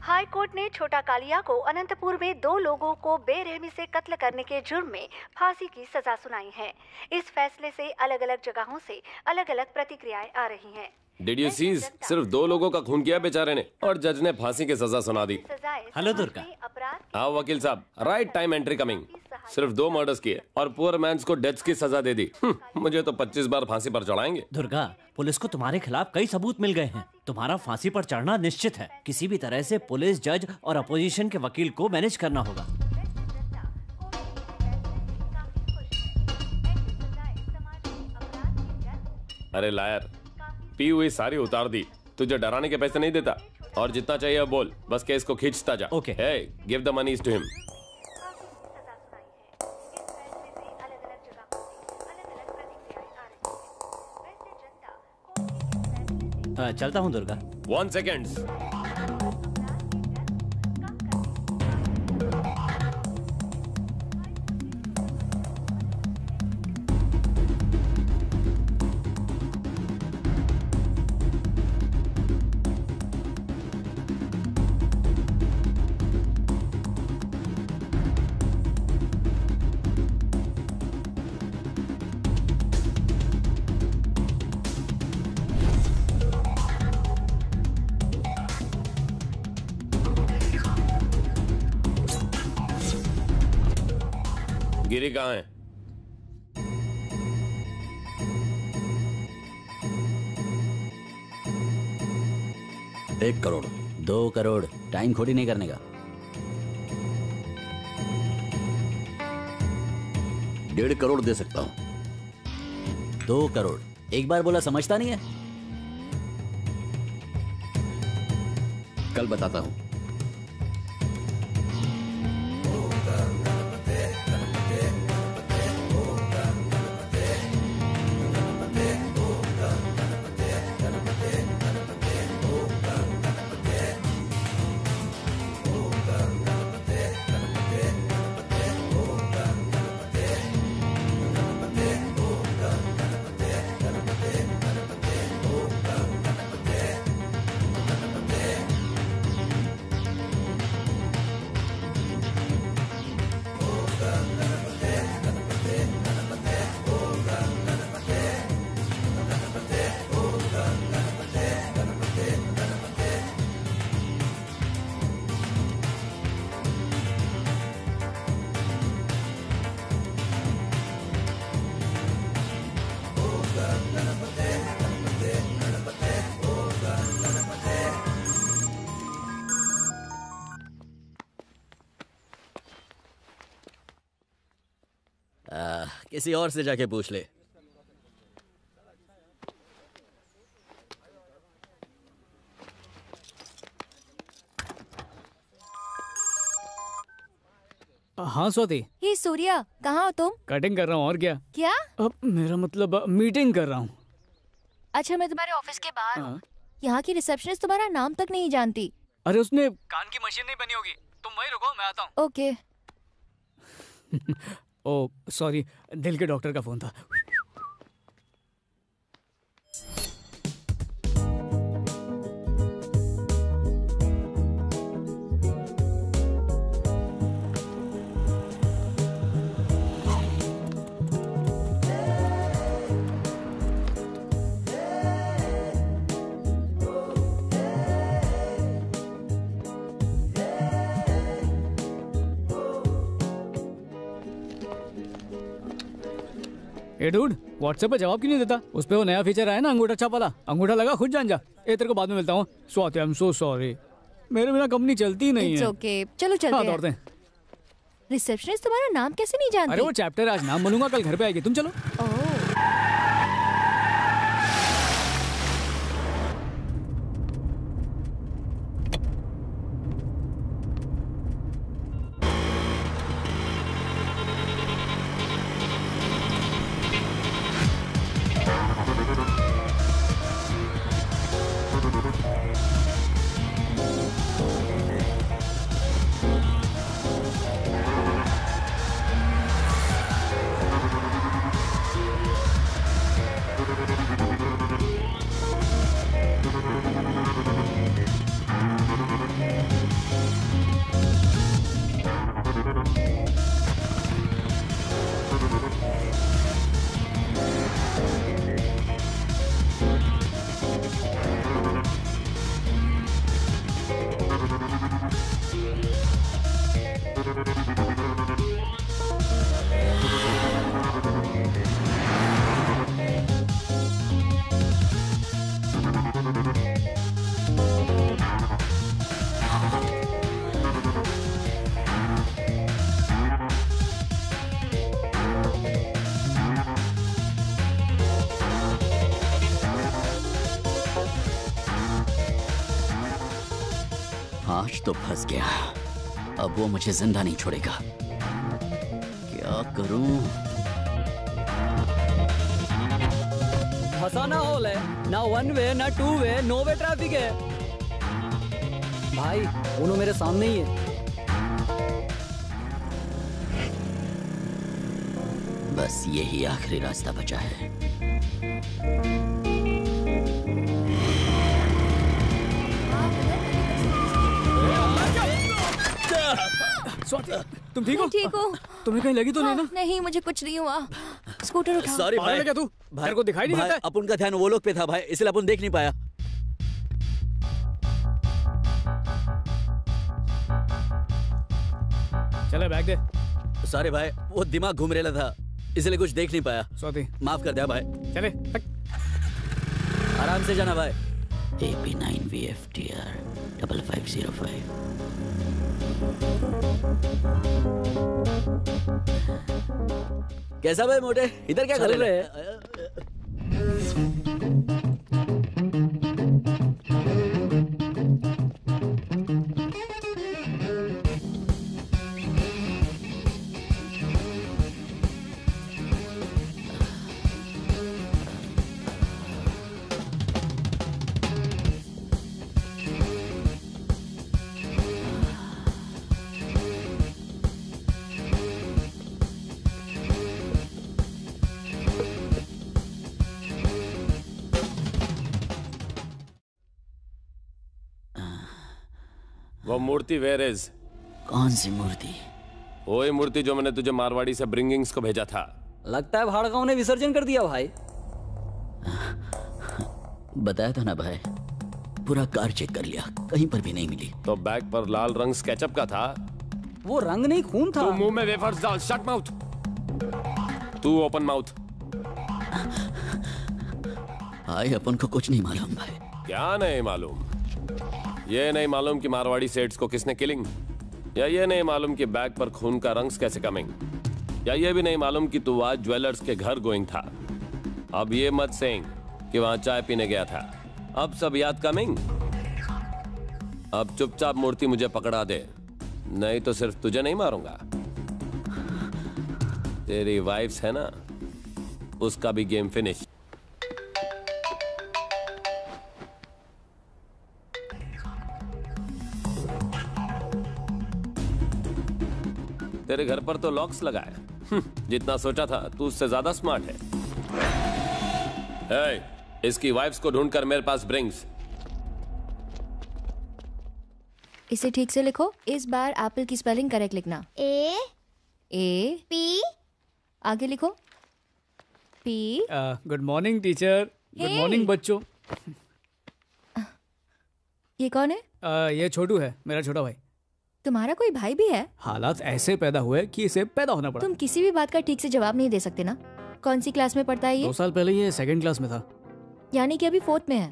[SPEAKER 11] हाई कोर्ट ने छोटा कालिया को अनंतपुर में 2 लोगों को बेरहमी से कत्ल करने के जुर्म में फांसी की सजा सुनाई है। इस फैसले से अलग अलग जगहों से अलग अलग प्रतिक्रियाएं आ रही हैं।
[SPEAKER 9] Did you see? सिर्फ 2 लोगों का खून किया बेचारे ने और जज ने फांसी की सजा सुना दी।
[SPEAKER 13] हेलो दुर्गा।
[SPEAKER 9] हाँ वकील साहब, राइट टाइम एंट्री कमिंग। सिर्फ 2 मर्डर्स किए और पुअर मैन्स को डेथ की सजा दे दी। मुझे तो 25 बार फांसी पर चढ़ाएंगे।
[SPEAKER 13] दुर्गा, पुलिस को तुम्हारे खिलाफ कई सबूत मिल गए हैं। तुम्हारा फांसी पर चढ़ना निश्चित है। किसी भी तरह से पुलिस, जज और अपोजिशन के वकील को मैनेज करना होगा।
[SPEAKER 9] अरे लायर, पी हुई सारी उतार दी। तुझे डराने के पैसे नहीं देता और जितना चाहिए बोल, बस केस को खींचता जा।
[SPEAKER 13] Okay.
[SPEAKER 9] Hey, give the monies to him.
[SPEAKER 13] चलता हूँ दुर्गा।
[SPEAKER 9] 1 seconds. गिरी कहाँ है?
[SPEAKER 8] एक करोड़, 2 करोड़, टाइम खोटी नहीं करने का। 1.5 करोड़ दे सकता हूं। 2 करोड़, एक बार बोला समझता नहीं है। कल बताता हूं। किसी और से जाके पूछ ले।
[SPEAKER 4] हाँ स्वाति।
[SPEAKER 5] हे सूर्या, कहाँ हो तुम?
[SPEAKER 4] कटिंग कर रहा हूँ और क्या।
[SPEAKER 5] क्या?
[SPEAKER 4] अब मेरा मतलब मीटिंग कर रहा हूँ।
[SPEAKER 5] अच्छा, मैं तुम्हारे ऑफिस के बाहर हूँ। यहाँ की रिसेप्शनिस्ट तुम्हारा नाम तक नहीं जानती।
[SPEAKER 4] अरे उसने कान की मशीन नहीं बनी होगी। तुम वहीं रुको, मैं आता हूँ।
[SPEAKER 5] ओके।
[SPEAKER 4] ओ सॉरी, दिल के डॉक्टर का फोन था। ए डूड, व्हाट्सएप पे जवाब क्यों नहीं देता? उस पे वो नया फीचर आया ना, अंगूठा छाप वाला। अंगूठा लगा, खुद जान जा। ए तेरे को बाद में मिलता हूँ। Swati, I am so sorry. मेरे बिना कंपनी चलती नहीं है।
[SPEAKER 5] इट्स ओके, चलो चलते हैं।
[SPEAKER 4] दौड़ते हैं।
[SPEAKER 5] रिसेप्शनिस्ट तुम्हारा नाम कैसे नहीं जानती?
[SPEAKER 4] अरे वो चैप्टर आज नाम बोलूंगा, कल घर पे आएगी। तुम चलो।
[SPEAKER 8] आज तो फंस गया। अब वो मुझे जिंदा नहीं छोड़ेगा। क्या करूं?
[SPEAKER 4] फंसाना हॉल है, ना वन वे ना two way, no way traffic है। भाई उन्होंने मेरे सामने ही है।
[SPEAKER 8] बस यही आखिरी रास्ता बचा है।
[SPEAKER 4] स्वाति, तुम ठीक हो?
[SPEAKER 5] ठीक हो?
[SPEAKER 4] तुम्हें कहीं लगी तो नहीं ना?
[SPEAKER 5] नहीं, मुझे कुछ नहीं हुआ। स्कूटर उठाओ।
[SPEAKER 8] सॉरी भाई,
[SPEAKER 4] क्या तू? भाई को दिखाई नहीं देता?
[SPEAKER 8] अपन का ध्यान वो लोग पे था भाई, इसलिए अपन देख नहीं पाया।
[SPEAKER 4] चले बैग दे।
[SPEAKER 8] सॉरी भाई, वो दिमाग घूम रहा था, इसलिए कुछ देख नहीं पाया।
[SPEAKER 4] स्वाति
[SPEAKER 8] माफ कर दिया भाई।
[SPEAKER 4] चले
[SPEAKER 8] आराम से जाना भाई। AP9 VFTR 5505। कैसा भाई मोटे, इधर क्या कर रहे हैं?
[SPEAKER 9] वो मूर्ति वेयर इज?
[SPEAKER 8] कौन सी मूर्ति?
[SPEAKER 9] वही मूर्ति जो मैंने तुझे मारवाड़ी से ब्रिंगिंग्स को भेजा था।
[SPEAKER 4] लगता है भाड़गांव ने विसर्जन कर दिया भाई।
[SPEAKER 8] बताया था ना भाई, पूरा कार चेक कर लिया, कहीं पर भी नहीं मिली।
[SPEAKER 9] तो बैग पर लाल रंग स्केचअप का था।
[SPEAKER 4] वो रंग नहीं, खून था।
[SPEAKER 9] तू मुंह में वेफर्स डाल। Shut mouth. तू ओपन माउथ।
[SPEAKER 8] भाई अपन को कुछ नहीं मालूम भाई।
[SPEAKER 9] क्या नहीं मालूम? ये नहीं मालूम कि मारवाड़ी सेट्स को किसने किलिंग, या ये नहीं मालूम कि बैग पर खून का रंग कैसे कमिंग, या ये भी नहीं मालूम कि तू आज ज्वेलर्स के घर गोइंग था। अब ये मत सेइंग कि वहां चाय पीने गया था। अब सब याद कमिंग। अब चुपचाप मूर्ति मुझे पकड़ा दे, नहीं तो सिर्फ तुझे नहीं मारूंगा, तेरी वाइफ्स है ना, उसका भी गेम फिनिश। तेरे घर पर तो लॉक्स लगाए। जितना सोचा था तू उससे ज्यादा स्मार्ट है। इसकी वाइफ्स को ढूंढकर मेरे पास ब्रिंग्स।
[SPEAKER 5] इसे ठीक से लिखो। इस बार एप्पल की स्पेलिंग करेक्ट लिखना। ए पी आगे लिखो। P.
[SPEAKER 4] Good morning teacher. Good morning बच्चों।
[SPEAKER 5] ये कौन है?
[SPEAKER 4] ये छोटू है, मेरा छोटा भाई।
[SPEAKER 5] तुम्हारा कोई भाई भी है?
[SPEAKER 4] हालात ऐसे पैदा हुए कि इसे पैदा होना पड़ा।
[SPEAKER 5] तुम किसी भी बात का ठीक से जवाब नहीं दे सकते ना। कौन सी क्लास में पढ़ता है ये?
[SPEAKER 4] 2 साल पहले ये 2nd क्लास में था।
[SPEAKER 5] यानी कि अभी 4th में है?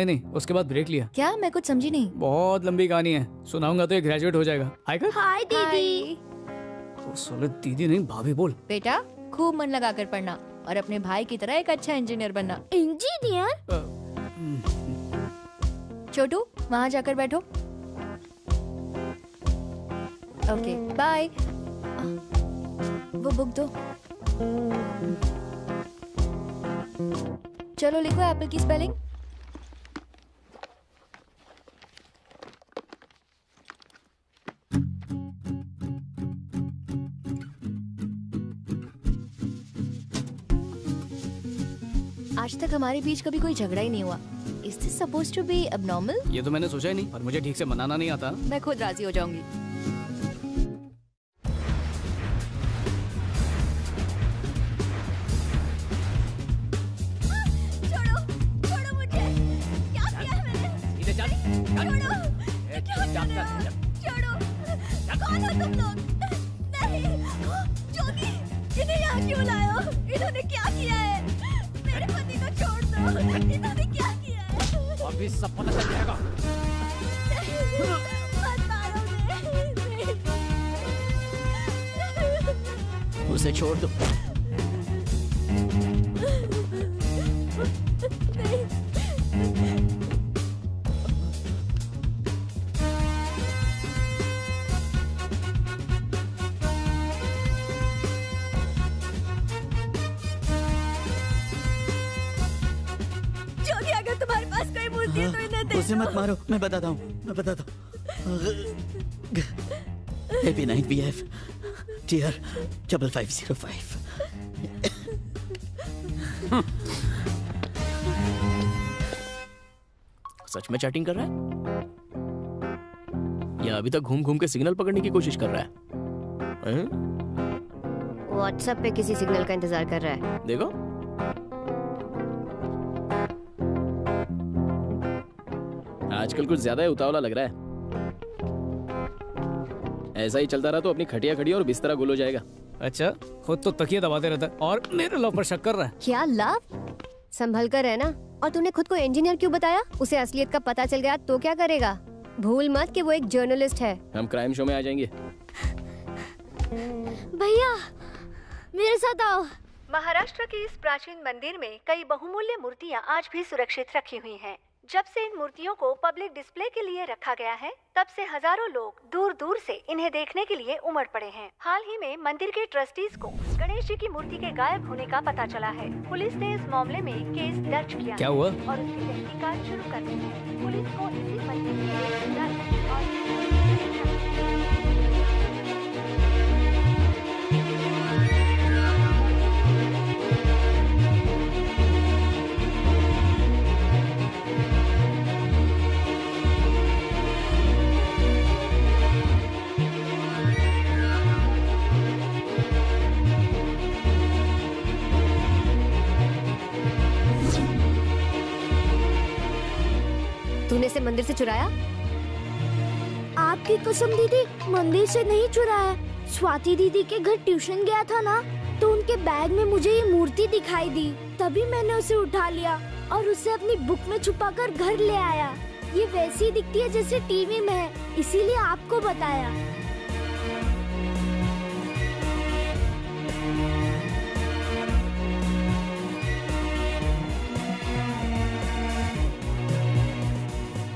[SPEAKER 4] नहीं, उसके बाद ब्रेक लिया।
[SPEAKER 5] क्या? मैं कुछ समझी नहीं।
[SPEAKER 4] बहुत लंबी कहानी है, सुनाऊंगा तो ये ग्रेजुएट हो जाएगा। हाय कर।
[SPEAKER 5] हाय दीदी।
[SPEAKER 4] सोले दीदी नहीं भाभी बोल।
[SPEAKER 5] बेटा खूब मन लगा कर पढ़ना और अपने भाई की तरह एक अच्छा इंजीनियर बनना। इंजीनियर? छोटू वहाँ जाकर बैठो। Okay bye. वो बुक दो। चलो लिखो एप्पल की स्पेलिंग। आज तक हमारे बीच कभी कोई झगड़ा ही नहीं हुआ। Is this supposed to be abnormal?
[SPEAKER 4] ये तो मैंने सोचा ही नहीं, पर मुझे ठीक से मनाना नहीं आता।
[SPEAKER 5] मैं खुद राजी हो जाऊंगी।
[SPEAKER 13] अभी सब पता चल जाएगा।
[SPEAKER 8] उसे छोड़ दो। मुझे मत मारो, मैं बताता हूँ। Happy night BF, tier 5505।
[SPEAKER 10] सच में चैटिंग कर रहा है या अभी तक घूम घूम के सिग्नल पकड़ने की कोशिश कर रहा है?
[SPEAKER 6] व्हाट्सएप पे किसी सिग्नल का इंतजार कर रहा है।
[SPEAKER 10] देखो, आजकल कुछ ज्यादा ही उतावला लग रहा है। ऐसा ही चलता रहा तो अपनी खटिया खड़ी और बिस्तरा गुल हो जाएगा।
[SPEAKER 4] अच्छा, खुद तो तकिया दबाते रहता है और मेरे लव पर शक कर रहा है।
[SPEAKER 6] क्या लव? संभल कर रहना। और तूने खुद को इंजीनियर क्यों बताया? उसे असलियत का पता चल गया तो क्या करेगा? भूल मत कि वो एक जर्नलिस्ट है।
[SPEAKER 10] हम क्राइम शो में आ जाएंगे।
[SPEAKER 7] भैया मेरे साथ आओ।
[SPEAKER 11] महाराष्ट्र के इस प्राचीन मंदिर में कई बहुमूल्य मूर्तियां आज भी सुरक्षित रखी हुई हैं। जब से इन मूर्तियों को पब्लिक डिस्प्ले के लिए रखा गया है, तब से हजारों लोग दूर दूर से इन्हें देखने के लिए उमड़ पड़े हैं। हाल ही में मंदिर के ट्रस्टीज को गणेश जी की मूर्ति के गायब होने का पता चला है। पुलिस ने इस मामले में केस दर्ज किया।
[SPEAKER 4] क्या हुआ?
[SPEAKER 11] और उसकी तहकीकात शुरू कर दी है। पुलिस को इसी मंदिर के दर्ज और
[SPEAKER 6] तूने इसे मंदिर से चुराया?
[SPEAKER 7] आपकी कसम दीदी, मंदिर से नहीं चुराया। स्वाति दीदी के घर ट्यूशन गया था ना, तो उनके बैग में मुझे ये मूर्ति दिखाई दी, तभी मैंने उसे उठा लिया और उसे अपनी बुक में छुपाकर घर ले आया। ये वैसी दिखती है जैसे टीवी में है, इसीलिए आपको बताया।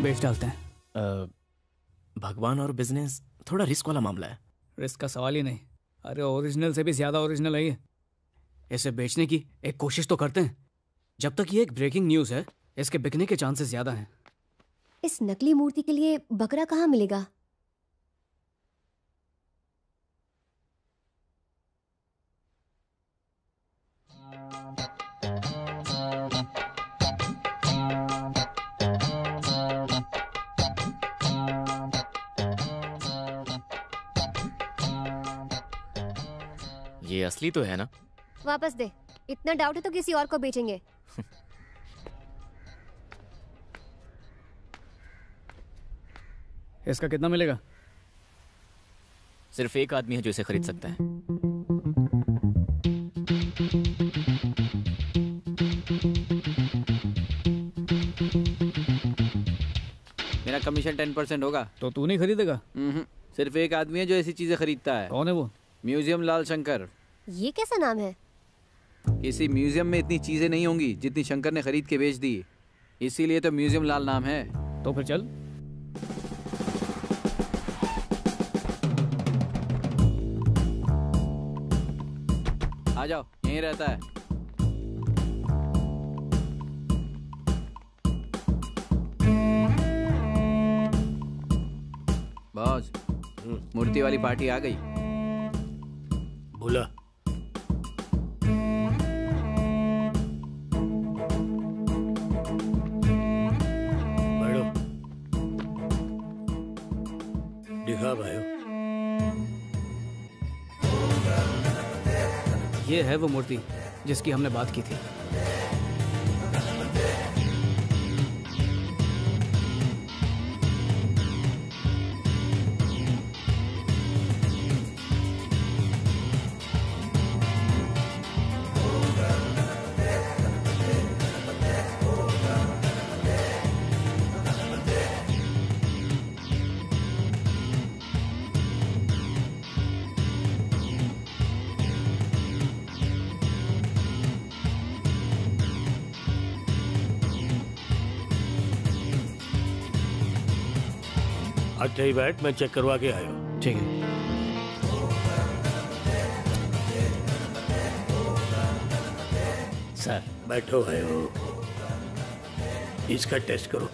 [SPEAKER 4] बेच डालते हैं।
[SPEAKER 10] भगवान और बिजनेस थोड़ा रिस्क वाला मामला है।
[SPEAKER 4] रिस्क का सवाल ही नहीं। अरे ओरिजिनल से भी ज्यादा ओरिजिनल है ये। इसे बेचने की एक कोशिश तो करते हैं। जब तक ये एक ब्रेकिंग न्यूज़ है, इसके बिकने के चांसेस ज्यादा हैं।
[SPEAKER 6] इस नकली मूर्ति के लिए बकरा कहाँ मिलेगा?
[SPEAKER 10] ये असली तो है ना?
[SPEAKER 6] वापस दे। इतना डाउट है तो किसी और को बेचेंगे।
[SPEAKER 4] इसका कितना मिलेगा?
[SPEAKER 10] सिर्फ एक आदमी है जो इसे खरीद सकता है।
[SPEAKER 3] मेरा कमीशन 10% होगा।
[SPEAKER 4] तो तू नहीं खरीदेगा?
[SPEAKER 3] सिर्फ एक आदमी है जो ऐसी चीजें खरीदता है।
[SPEAKER 4] कौन है वो?
[SPEAKER 3] म्यूजियम लाल शंकर।
[SPEAKER 6] ये कैसा नाम है?
[SPEAKER 3] किसी म्यूजियम में इतनी चीजें नहीं होंगी जितनी शंकर ने खरीद के बेच दी, इसीलिए तो म्यूजियम लाल नाम है।
[SPEAKER 4] तो फिर चल।
[SPEAKER 3] आ जाओ, यहीं रहता है। बॉस, मूर्ति वाली पार्टी आ गई।
[SPEAKER 12] बोला बैठो। दिखा भाइयों।
[SPEAKER 4] ये है वो मूर्ति जिसकी हमने बात की थी।
[SPEAKER 12] अच्छा ही बैठ, मैं चेक करवा के आया हूँ।
[SPEAKER 4] ठीक है।
[SPEAKER 12] सर बैठो भाइयों, इसका टेस्ट करो।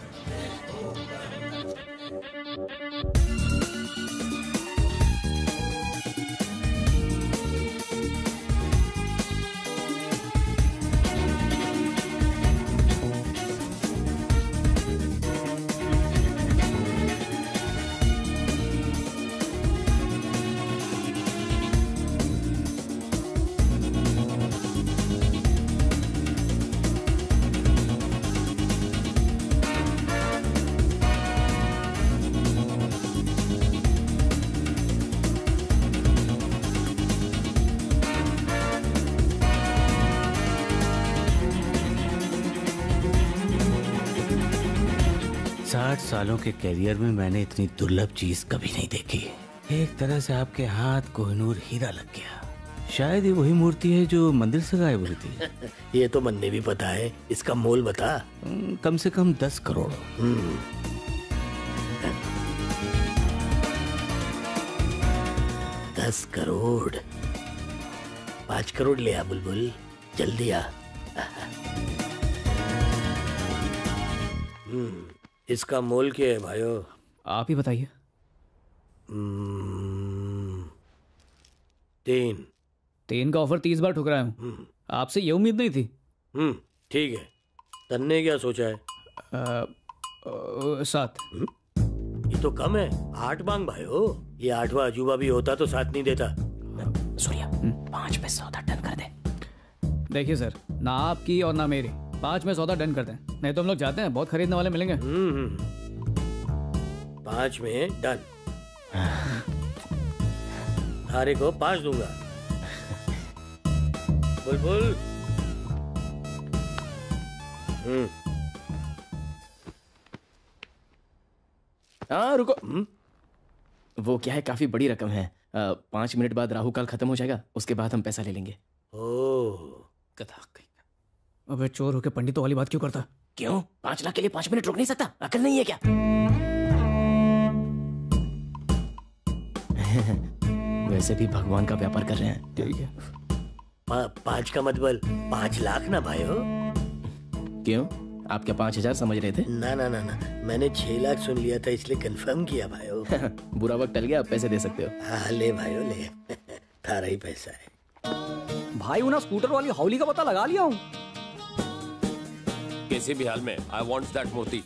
[SPEAKER 1] 60 सालों के कैरियर में मैंने इतनी दुर्लभ चीज कभी नहीं देखी। एक तरह से आपके हाथ कोहिनूर हीरा लग गया। शायद ये वही मूर्ति है जो मंदिर से गायब हुई थी।
[SPEAKER 12] ये तो मन्ने भी पता है। इसका मोल बता।
[SPEAKER 1] कम से कम 10 करोड़।
[SPEAKER 12] 10 करोड़। 5 करोड़ ले आ बुलबुल, जल्दी आ। इसका मोल क्या है भाइयों?
[SPEAKER 4] आप ही बताइए। 3 का ऑफर 30 बार ठुकराया हूँ। आपसे ये उम्मीद नहीं थी।
[SPEAKER 12] ठीक है। तन्ने क्या सोचा है?
[SPEAKER 4] 7।
[SPEAKER 12] ये तो कम है। 8 मांग भाइयों। ये 8वां अजूबा भी होता तो साथ नहीं देता।
[SPEAKER 4] सूर्या 5 में सौदा डन कर दे। देखिए सर, ना आपकी और ना मेरी, 5 में सौदा डन करते हैं, नहीं तो हम लोग जाते हैं, बहुत खरीदने वाले मिलेंगे।
[SPEAKER 12] 5 में डन। थारे को 5 दूंगा। बुलबुल।
[SPEAKER 10] हाँ रुको। वो क्या है, काफी बड़ी रकम है। 5 मिनट बाद राहु काल खत्म हो जाएगा, उसके बाद हम पैसा ले लेंगे।
[SPEAKER 4] अबे चोर होके पंडितों वाली बात क्यों करता?
[SPEAKER 10] क्यों? 5 लाख के लिए 5 मिनट रुक नहीं सकता? अकल नहीं है क्या? वैसे भी भगवान का व्यापार कर रहे हैं।
[SPEAKER 4] ठीक है।
[SPEAKER 12] 5 का मतलब 5 लाख ना भाइयों।
[SPEAKER 10] क्यों? आप क्या 5000 समझ रहे थे?
[SPEAKER 12] ना ना ना ना, मैंने 6 लाख सुन लिया था, इसलिए कंफर्म किया भाइयों।
[SPEAKER 10] बुरा वक्त टल गया, आप पैसे दे सकते हो।
[SPEAKER 12] हाँ ले भाइयों ले। थारा ही पैसा है।
[SPEAKER 4] भाई उन्हें स्कूटर वाली हौली का पता लगा लिया हूँ।
[SPEAKER 9] किसी भी हाल में आई वांट दैट मूर्ति।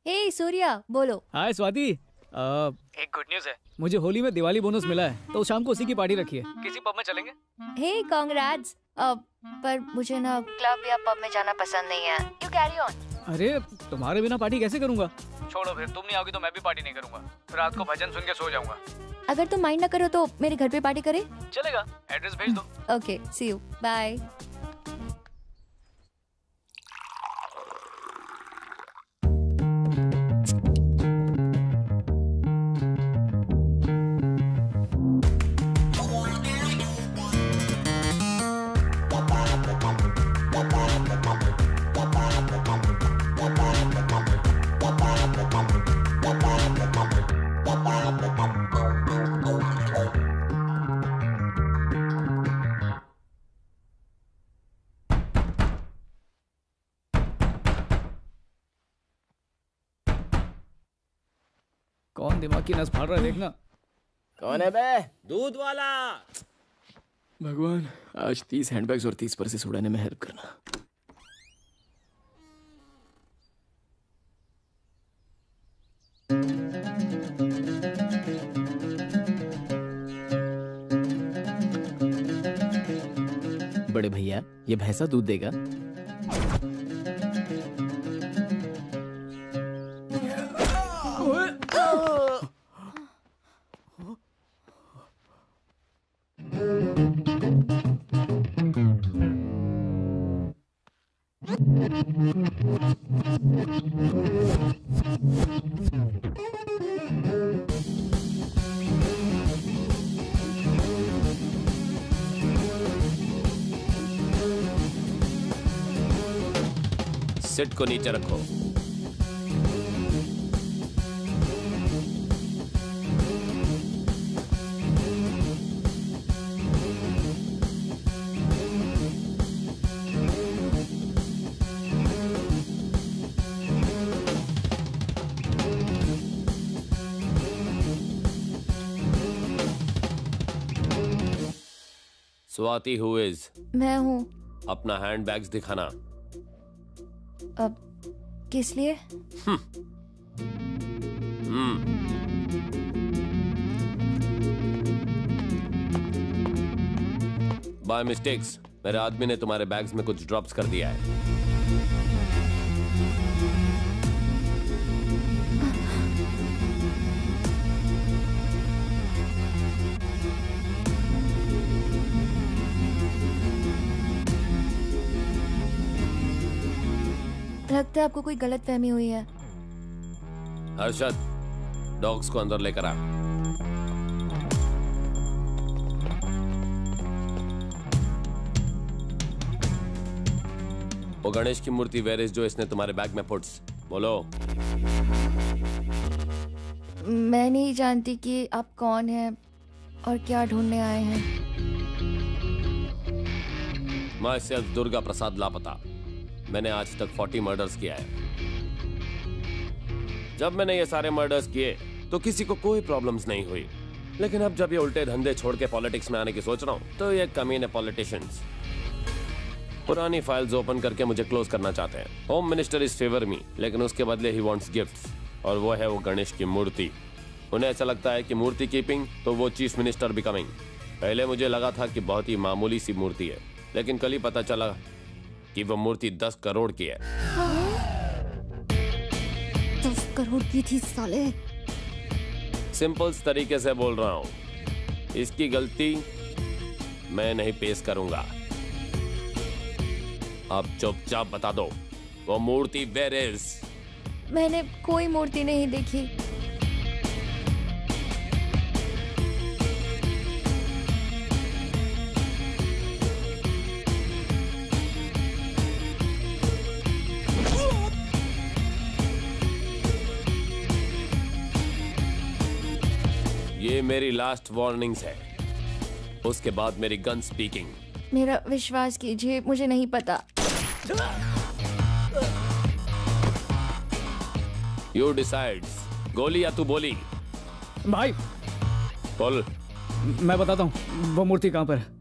[SPEAKER 5] हे सूर्या, बोलो।
[SPEAKER 4] हाय स्वाति। एक गुड न्यूज़ है, मुझे होली में दिवाली बोनस मिला है, तो शाम को उसी की पार्टी रखी है। किसी पब में चलेंगे?
[SPEAKER 5] हे कांग्रेट्स। पर मुझे ना क्लब या पब में जाना पसंद नहीं है। You carry on.
[SPEAKER 4] अरे तुम्हारे बिना पार्टी कैसे करूंगा? छोड़ो, फिर तुम नहीं आओगी तो मैं भी पार्टी नहीं करूंगा। रात को भजन सुन के सो जाऊंगा।
[SPEAKER 5] अगर तुम माइंड ना करो तो मेरे घर पे पार्टी करे?
[SPEAKER 4] चलेगा, एड्रेस भेज दो।
[SPEAKER 5] Okay, see you, bye.
[SPEAKER 4] कौन दिमाग की नस फाड़ रहा है देखना।
[SPEAKER 10] कौन है बे?
[SPEAKER 2] दूध वाला।
[SPEAKER 10] भगवान, आज 30 हैंडबैग्स और 30 पर्सेस उड़ाने में हेल्प करना। बड़े भैया, ये भैंसा दूध देगा?
[SPEAKER 9] सिट को नीचे रखो। Swati who is?
[SPEAKER 5] मैं हूँ।
[SPEAKER 9] अपना हैंड बैग्स दिखाना।
[SPEAKER 5] अब किस लिए?
[SPEAKER 9] बाय मिस्टेक्स मेरे आदमी ने तुम्हारे बैग्स में कुछ ड्रॉप्स कर दिया है।
[SPEAKER 5] लगता है आपको कोई गलतफहमी हुई है।
[SPEAKER 9] हर्षद, डॉग्स को अंदर लेकर आ। वो गणेश की मूर्ति वेयर इज जो इसने तुम्हारे बैग में पुट्स, बोलो।
[SPEAKER 5] मैं नहीं जानती कि आप कौन हैं और क्या ढूंढने आए हैं।
[SPEAKER 9] मैं सिर्फ दुर्गा प्रसाद लापता। मैंने आज तक 40 मर्डर्स किया है। जब मैंने ये सारे मर्डर्स किए तो किसी को कोई प्रॉब्लम्स नहीं हुई, लेकिन अब जब ये उल्टे धंधे छोड़ के पॉलिटिक्स में आने की सोच रहा हूँ तो ये कमीने पॉलिटिशियंस पुरानी फाइल्स ओपन करके मुझे क्लोज करना चाहते हैं। होम मिनिस्टर इज फेवर मी, लेकिन उसके बदले ही वांट्स गिफ्ट्स, और वो है वो गणेश की मूर्ति। उन्हें ऐसा लगता है कि मूर्ति कीपिंग तो वो चीफ मिनिस्टर बिकमिंग। पहले मुझे लगा था कि बहुत ही मामूली सी मूर्ति है, लेकिन कल ही पता चला कि वो मूर्ति 10 करोड़ की है।
[SPEAKER 7] 10 करोड़ की थी साले।
[SPEAKER 9] सिंपल तरीके से बोल रहा हूँ, इसकी गलती मैं नहीं पेश करूंगा। अब चुपचाप बता दो वो मूर्ति वेयर इज।
[SPEAKER 5] मैंने कोई मूर्ति नहीं देखी।
[SPEAKER 9] ये मेरी लास्ट वार्निंग्स है, उसके बाद मेरी गन स्पीकिंग।
[SPEAKER 5] मेरा विश्वास कीजिए, मुझे नहीं पता।
[SPEAKER 9] यू डिसाइड्स, गोली या तू बोली।
[SPEAKER 4] भाई
[SPEAKER 9] बोल।
[SPEAKER 4] मैं बताता हूँ वो मूर्ति कहाँ पर है।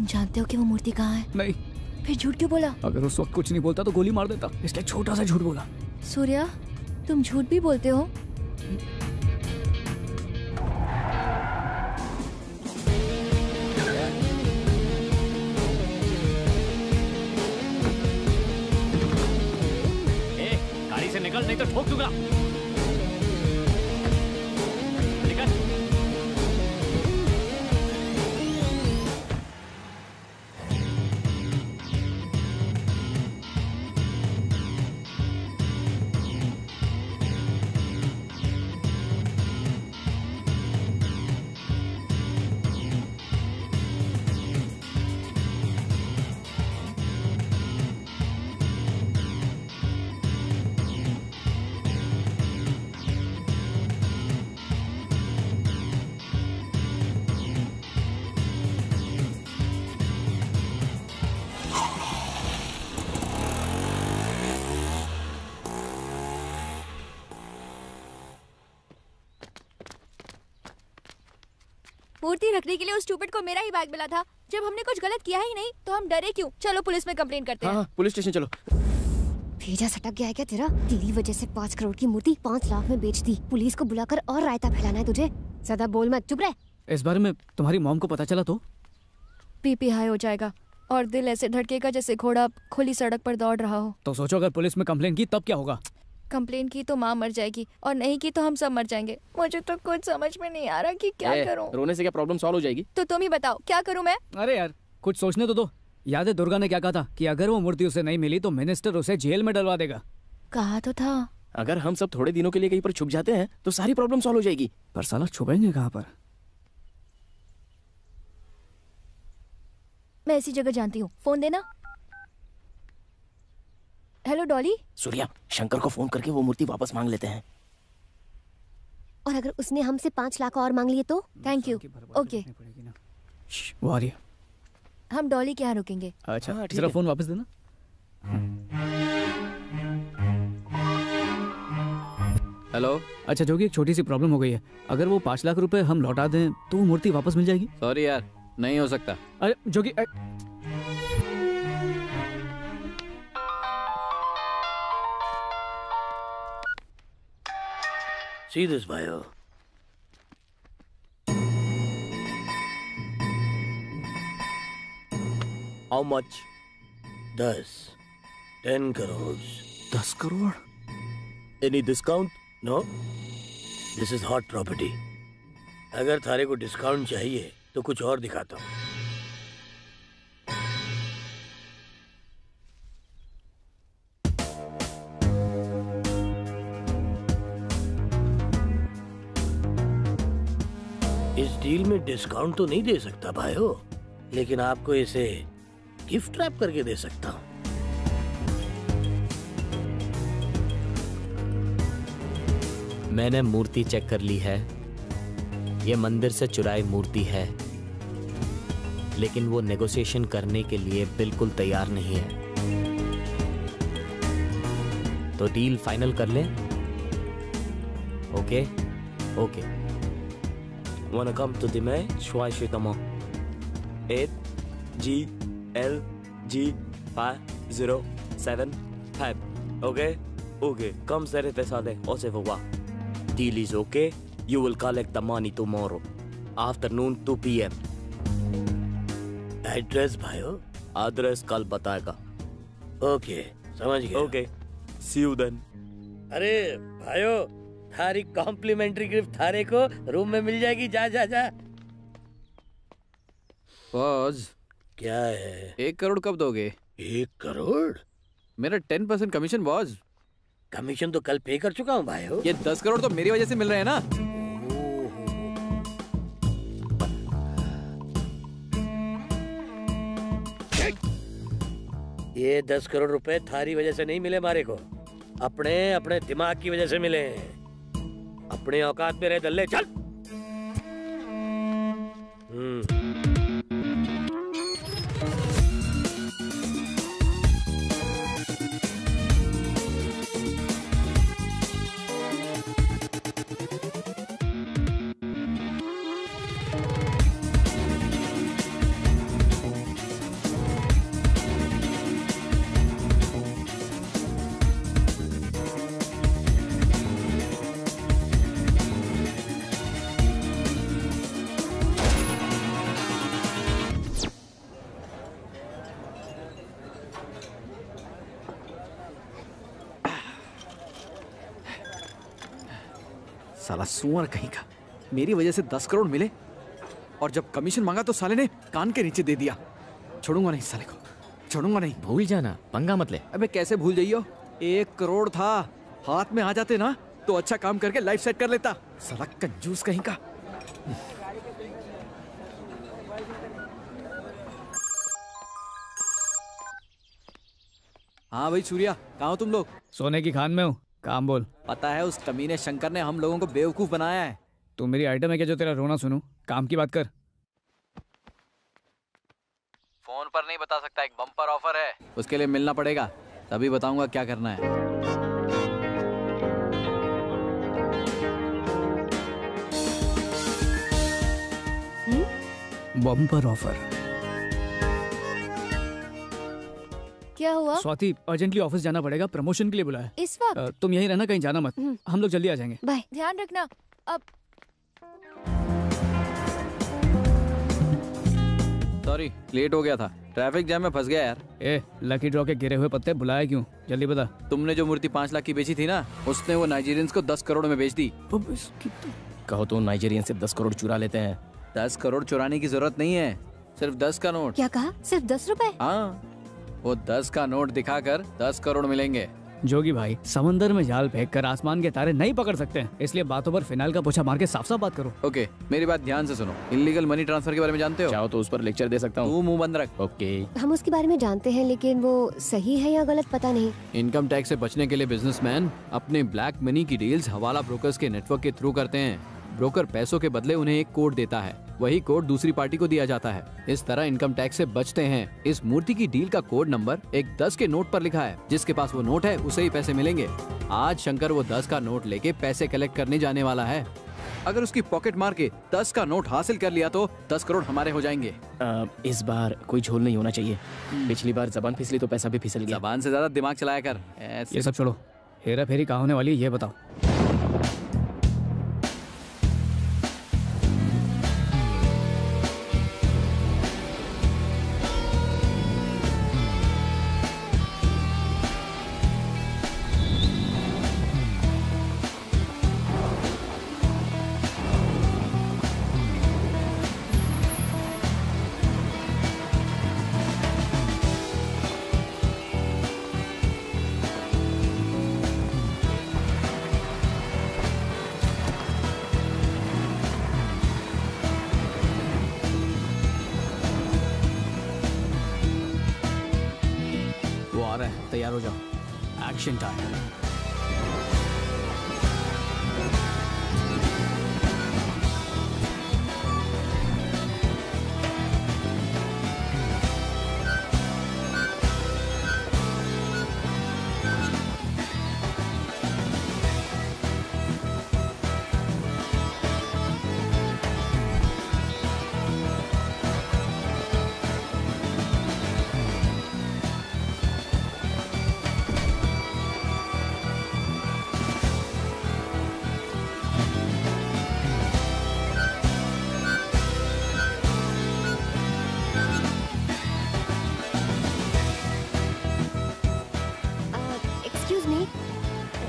[SPEAKER 5] जानते हो कि वो मूर्ति कहाँ है?
[SPEAKER 4] नहीं।
[SPEAKER 5] फिर झूठ क्यों बोला?
[SPEAKER 4] अगर उस वक्त कुछ नहीं बोलता तो गोली मार देता, इसलिए छोटा सा झूठ बोला।
[SPEAKER 5] सूर्या, तुम झूठ भी बोलते हो?
[SPEAKER 2] गाड़ी से निकल, नहीं तो ठोक दूंगा।
[SPEAKER 5] मूर्ति रखने के लिए उस स्टूपिड को मेरा ही बैग मिला था। जब हमने कुछ गलत किया ही नहीं तो हम डरे क्यों? चलो पुलिस में कंप्लेंट करते हैं।
[SPEAKER 10] हाँ, पुलिस स्टेशन चलो।
[SPEAKER 7] भेजा सटक गया है क्या तेरा? तेरी वजह से 5 करोड़ की मूर्ति 5 लाख में बेच दी। पुलिस को बुलाकर और रायता फैलाना है तुझे? ज्यादा बोल मत, चुप रह।
[SPEAKER 4] इस बारे में तुम्हारी मॉम को पता चला तो?
[SPEAKER 5] बीपी हाई हो जाएगा और दिल ऐसे धड़केगा जैसे घोड़ा खुली सड़क पर दौड़ रहा हो।
[SPEAKER 4] तो सोचो अगर पुलिस में कंप्लेंट की तब क्या होगा?
[SPEAKER 5] कंप्लेन की तो माँ मर जाएगी और नहीं की तो हम सब मर जाएंगे। मुझे तो कुछ समझ में नहीं आ रहा कि क्या करूं।
[SPEAKER 10] रोने से क्या प्रॉब्लम सॉल्व हो जाएगी?
[SPEAKER 5] तो तुम ही बताओ क्या करूं मैं?
[SPEAKER 4] अरे यार कुछ सोचने तो दो। याद है दुर्गा ने क्या कहा था कि अगर वो मूर्ति उसे नहीं मिली तो मिनिस्टर उसे जेल में डलवा देगा।
[SPEAKER 5] कहा तो था।
[SPEAKER 10] अगर हम सब थोड़े दिनों के लिए कहीं पर छुप जाते हैं तो सारी प्रॉब्लम सॉल्व हो जाएगी।
[SPEAKER 4] पर साला छुपेंगे कहाँ पर?
[SPEAKER 5] मैं ऐसी जगह जानती हूँ, फोन देना। हेलो डॉली।
[SPEAKER 10] सूर्या, शंकर को फोन करके वो मूर्ति वापस मांग लेते हैं।
[SPEAKER 7] और अगर उसने हमसे 5 लाख और मांग लिए तो?
[SPEAKER 5] Thank you. ओके।
[SPEAKER 4] वो आ रही है।
[SPEAKER 5] हम डॉली के यहाँ रुकेंगे।
[SPEAKER 4] अच्छा, जरा फोन वापस देना। हेलो। अच्छा जोगी, एक छोटी सी प्रॉब्लम हो गई है। अगर वो 5 लाख रुपए हम लौटा दें तो वो मूर्ति वापस मिल जाएगी?
[SPEAKER 10] सॉरी यार, नहीं हो सकता।
[SPEAKER 4] अरे जोगी
[SPEAKER 12] See this, भाइयों।
[SPEAKER 10] How much?
[SPEAKER 12] 10 crore.
[SPEAKER 10] 10 crore? Any discount?
[SPEAKER 12] No, this is hot property। अगर थारे को डिस्काउंट चाहिए तो कुछ और दिखाता हूँ। इस डील में डिस्काउंट तो नहीं दे सकता भाइयों, लेकिन आपको इसे गिफ्ट रैप करके दे सकता हूँ।
[SPEAKER 10] मैंने मूर्ति चेक कर ली है। ये मंदिर से चुराई मूर्ति है, लेकिन वो नेगोशिएशन करने के लिए बिल्कुल तैयार नहीं है। तो डील फाइनल कर लें? Okay okay. Wanna come to the match? Why should I come? 8GLG5075. Okay? Okay. Come set it aside. Ose for what? Deal is okay. You will collect the money tomorrow. Afternoon 2 PM.
[SPEAKER 12] Address भाइयों?
[SPEAKER 10] एड्रेस कल बताएगा।
[SPEAKER 12] ओके, समझ गया।
[SPEAKER 10] Okay, see you then.
[SPEAKER 12] अरे भाइयों, थारी कॉम्प्लीमेंट्री गिफ्ट थारे को रूम में मिल जाएगी। जा जा जा।
[SPEAKER 14] बॉस,
[SPEAKER 12] क्या है?
[SPEAKER 14] 1 करोड़ कब दोगे?
[SPEAKER 12] 1 करोड़?
[SPEAKER 14] मेरा 10% कमीशन बॉस।
[SPEAKER 12] कमीशन तो कल पे कर चुका हूँ भाइयों।
[SPEAKER 14] ये 10 करोड़ तो मेरी वजह से मिल रहे हैं ना।
[SPEAKER 12] ये 10 करोड़ रुपए थारी वजह से नहीं मिले मारे को, अपने अपने दिमाग की वजह से मिले। अपने औकात में रहे दल्ले, चल।
[SPEAKER 14] साला सुअर कहीं का, मेरी वजह से 10 करोड़ मिले और जब कमीशन मांगा तो साले ने कान के नीचे दे दिया। छोड़ूंगा नहीं साले को, छोड़ूंगा नहीं।
[SPEAKER 10] भूल जाना, पंगा मत ले।
[SPEAKER 14] अबे कैसे भूल जाइयो, 1 करोड़ था, हाथ में आ जाते ना तो अच्छा काम करके लाइफ सेट कर लेता। साला कंजूस कहीं का। हाँ भाई सूर्या, कहाँ हो तुम लोग?
[SPEAKER 4] सोने की खान में हूँ। काम बोल।
[SPEAKER 14] पता है उस कमीने शंकर ने हम लोगों को बेवकूफ बनाया है।
[SPEAKER 4] तू मेरी आइटम है क्या जो तेरा रोना सुनूं? काम की बात कर।
[SPEAKER 14] फोन पर नहीं बता सकता, एक बम्पर ऑफर है, उसके लिए मिलना पड़ेगा, तभी बताऊंगा क्या करना है।
[SPEAKER 4] Bumper offer.
[SPEAKER 5] क्या हुआ?
[SPEAKER 4] स्वाति, अर्जेंटली ऑफिस जाना पड़ेगा, प्रमोशन के लिए बुलाया।
[SPEAKER 5] इस वक्त?
[SPEAKER 4] तुम यहीं रहना, कहीं जाना मत। हम लोग जल्दी आ जाएंगे।
[SPEAKER 5] बाय। ध्यान रखना। अब
[SPEAKER 14] सॉरी, लेट हो गया था, ट्रैफिक जैम में फंस गया यार।
[SPEAKER 4] ए, लकी ड्रॉ के गिरे हुए पत्ते बुलाया क्यों? जल्दी बता।
[SPEAKER 14] तुमने जो मूर्ति 5 लाख की बेची थी ना, उसने वो नाइजीरियंस को 10 करोड़ में बेच दी।
[SPEAKER 10] कहो तो नाइजीरियन से 10 करोड़ चुरा लेते हैं।
[SPEAKER 14] 10 करोड़ चुराने की जरूरत नहीं है, सिर्फ 10 का नोट।
[SPEAKER 5] क्या कहा? सिर्फ 10 रुपए?
[SPEAKER 14] हाँ, वो 10 का नोट दिखाकर 10 करोड़ मिलेंगे।
[SPEAKER 4] जोगी भाई, समंदर में जाल फेंक कर आसमान के तारे नहीं पकड़ सकते हैं, इसलिए बातों पर फिनाइल का पोछा मार के साफ साफ बात करो।
[SPEAKER 14] ओके, मेरी बात ध्यान से सुनो। इल्लीगल मनी ट्रांसफर के बारे में जानते हो?
[SPEAKER 10] चाहो तो उस पर लेक्चर दे सकता हूँ।
[SPEAKER 14] तू मुंह बंद रख।
[SPEAKER 10] ओके।
[SPEAKER 6] हम उसके बारे में जानते हैं, लेकिन वो सही है या गलत पता नहीं।
[SPEAKER 14] इनकम टैक्स से बचने के लिए बिजनेसमैन अपने ब्लैक मनी की डील्स हवाला ब्रोकर्स के नेटवर्क के थ्रू करते हैं। ब्रोकर पैसों के बदले उन्हें एक कोड देता है, वही कोड दूसरी पार्टी को दिया जाता है। इस तरह इनकम टैक्स से बचते हैं। इस मूर्ति की डील का कोड नंबर एक 10 के नोट पर लिखा है। जिसके पास वो नोट है उसे ही पैसे मिलेंगे। आज शंकर वो 10 का नोट लेके पैसे कलेक्ट करने जाने वाला है। अगर उसकी पॉकेट मार के 10 का नोट हासिल कर लिया तो 10 करोड़ हमारे हो जाएंगे।
[SPEAKER 10] इस बार कोई झोल नहीं होना चाहिए। पिछली बार जबान फिसली तो पैसा भी फिसल गया।
[SPEAKER 14] जबान से ज्यादा दिमाग चलाया कर।
[SPEAKER 4] ये सब छोड़ो, हेरा फेरी कहाँ होने वाली है ये बताओ। तैयार हो जाओ, एक्शन टाइम।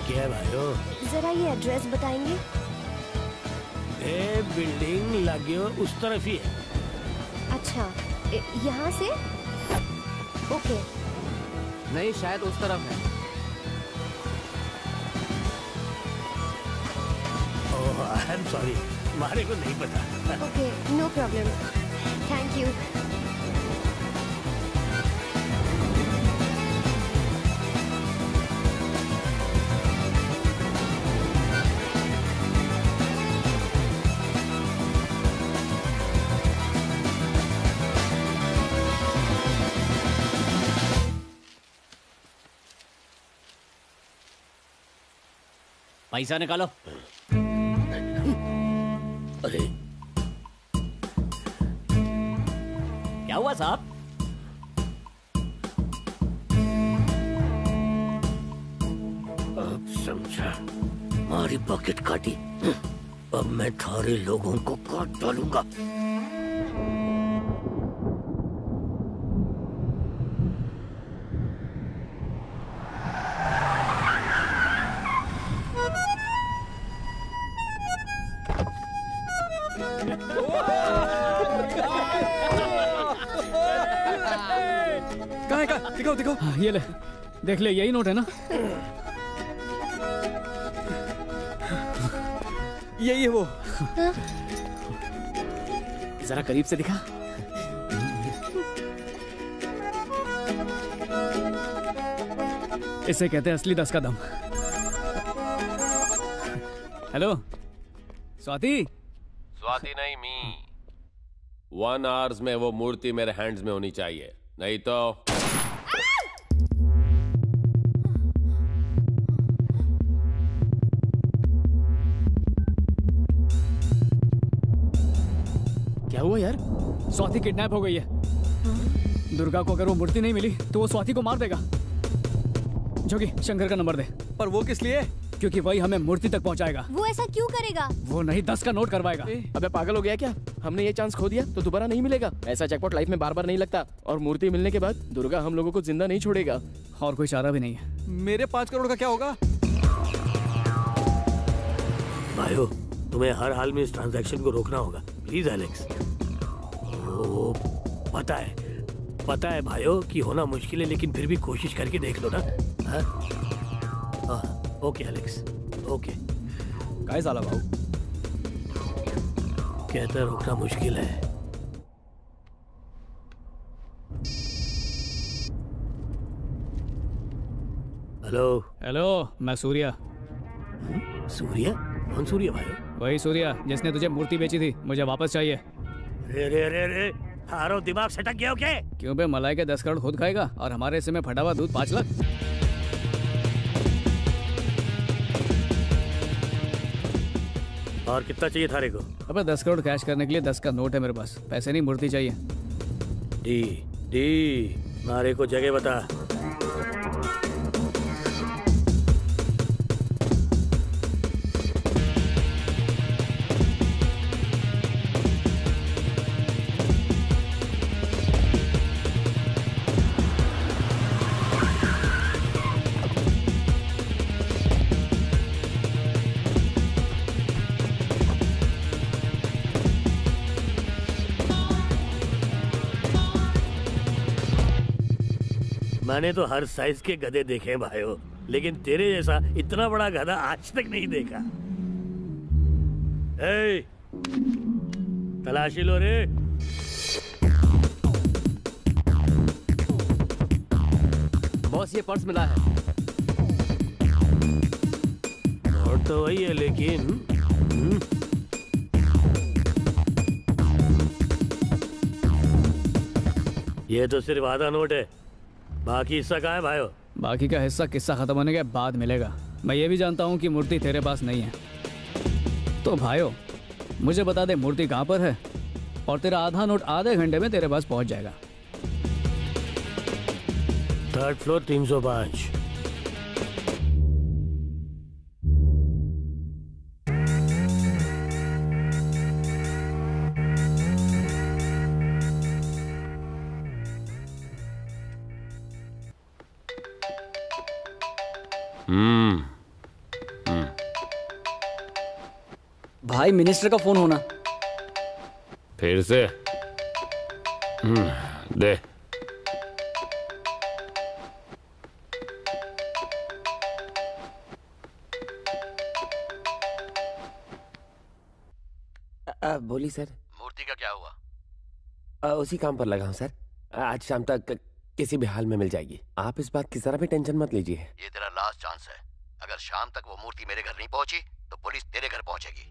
[SPEAKER 12] क्या भाइयों?
[SPEAKER 7] जरा ये एड्रेस बताएंगे?
[SPEAKER 12] बिल्डिंग लगियो उस तरफ ही है।
[SPEAKER 7] अच्छा, यहाँ से? ओके।
[SPEAKER 14] नहीं, शायद उस तरफ है।
[SPEAKER 12] ओह, आई एम सॉरी, हमारे को नहीं पता।
[SPEAKER 7] Okay, no problem, thank you.
[SPEAKER 13] पैसा निकालो।
[SPEAKER 12] अरे
[SPEAKER 13] क्या हुआ साहब?
[SPEAKER 12] अब समझा, हमारी पॉकेट काटी। अब मैं थारे लोगों को काट डालूंगा।
[SPEAKER 4] दिखाओ दिखाओ। ये ले, देख ले, यही नोट है ना?
[SPEAKER 14] यही है वो।
[SPEAKER 10] जरा करीब से दिखा।
[SPEAKER 4] इसे कहते हैं असली 10 का दम। हेलो स्वाति।
[SPEAKER 9] स्वाति नहीं, मी। 1 आवर्स में वो मूर्ति मेरे हैंड्स में होनी चाहिए, नहीं तो
[SPEAKER 10] क्या हुआ यार?
[SPEAKER 4] स्वाति किडनैप हो गई है। दुर्गा को अगर वो मूर्ति नहीं मिली तो वो स्वाति को मार देगा। जोगी, शंकर का नंबर दे।
[SPEAKER 14] पर वो किस लिए?
[SPEAKER 4] क्योंकि वही हमें मूर्ति तक पहुंचाएगा।
[SPEAKER 7] वो ऐसा क्यों करेगा?
[SPEAKER 4] वो नहीं 10 का नोट करवाएगा।
[SPEAKER 10] अबे पागल हो गया क्या? हमने ये चांस खो दिया तो दोबारा नहीं मिलेगा। ऐसा जैकपॉट लाइफ में बार बार नहीं लगता। और मूर्ति मिलने के बाद दुर्गा हम लोगों को जिंदा नहीं छोड़ेगा।
[SPEAKER 4] और कोई चारा भी नहीं है।
[SPEAKER 14] मेरे 5 करोड़ का क्या होगा?
[SPEAKER 12] भाइयों, तुम्हें हर हाल में इस ट्रांजैक्शन को रोकना होगा, प्लीज एलेक्स। ओ, पता है भाइयों कि होना मुश्किल है, लेकिन फिर भी कोशिश करके देख लो ना। Okay Alex, okay.
[SPEAKER 14] काय साला भाऊ,
[SPEAKER 12] कहता रोकना मुश्किल है। हेलो
[SPEAKER 4] हेलो, मैं सूर्या।
[SPEAKER 12] सूर्या? कौन सूर्या भाई?
[SPEAKER 4] वही सूर्या जिसने तुझे मूर्ति बेची थी। मुझे वापस चाहिए।
[SPEAKER 12] रे रे रे रे, थारो दिमाग सटक गया क्या?
[SPEAKER 4] क्यों बे, मलाई के 10 करोड़ खुद खाएगा और हमारे हिस्से में फटा हुआ दूध 5 लाख।
[SPEAKER 12] और कितना चाहिए थारे को?
[SPEAKER 4] अबे 10 करोड़ कैश करने के लिए 10 का नोट है मेरे पास, पैसे नहीं मूर्ति चाहिए।
[SPEAKER 12] डी डी मारे को जगह बता। मैंने तो हर साइज के गधे देखे हैं भाइयों, लेकिन तेरे जैसा इतना बड़ा गधा आज तक नहीं देखा। ए, तलाशी लो रे।
[SPEAKER 10] बॉस ये पर्स मिला है।
[SPEAKER 12] नोट तो वही है लेकिन ये तो सिर्फ आधा नोट है, बाकी हिस्सा कहाँ है भाइयों?
[SPEAKER 4] बाकी का हिस्सा किस्सा खत्म होने के बाद मिलेगा। मैं ये भी जानता हूँ कि मूर्ति तेरे पास नहीं है। तो भाइयों मुझे बता दे मूर्ति कहाँ पर है, और तेरा आधा नोट आधे घंटे में तेरे पास पहुँच जाएगा।
[SPEAKER 12] 3rd floor 305।
[SPEAKER 4] भाई मिनिस्टर का फोन होना।
[SPEAKER 9] फिर से दे।
[SPEAKER 15] बोली सर।
[SPEAKER 16] मूर्ति का क्या हुआ?
[SPEAKER 15] उसी काम पर लगा हूँ सर। आज शाम तक किसी भी हाल में मिल जाएगी। आप इस बात की जरा भी टेंशन मत लीजिए।
[SPEAKER 16] ये तेरा लास्ट चांस है। अगर शाम तक वो मूर्ति मेरे घर नहीं पहुंची तो पुलिस तेरे घर पहुंचेगी।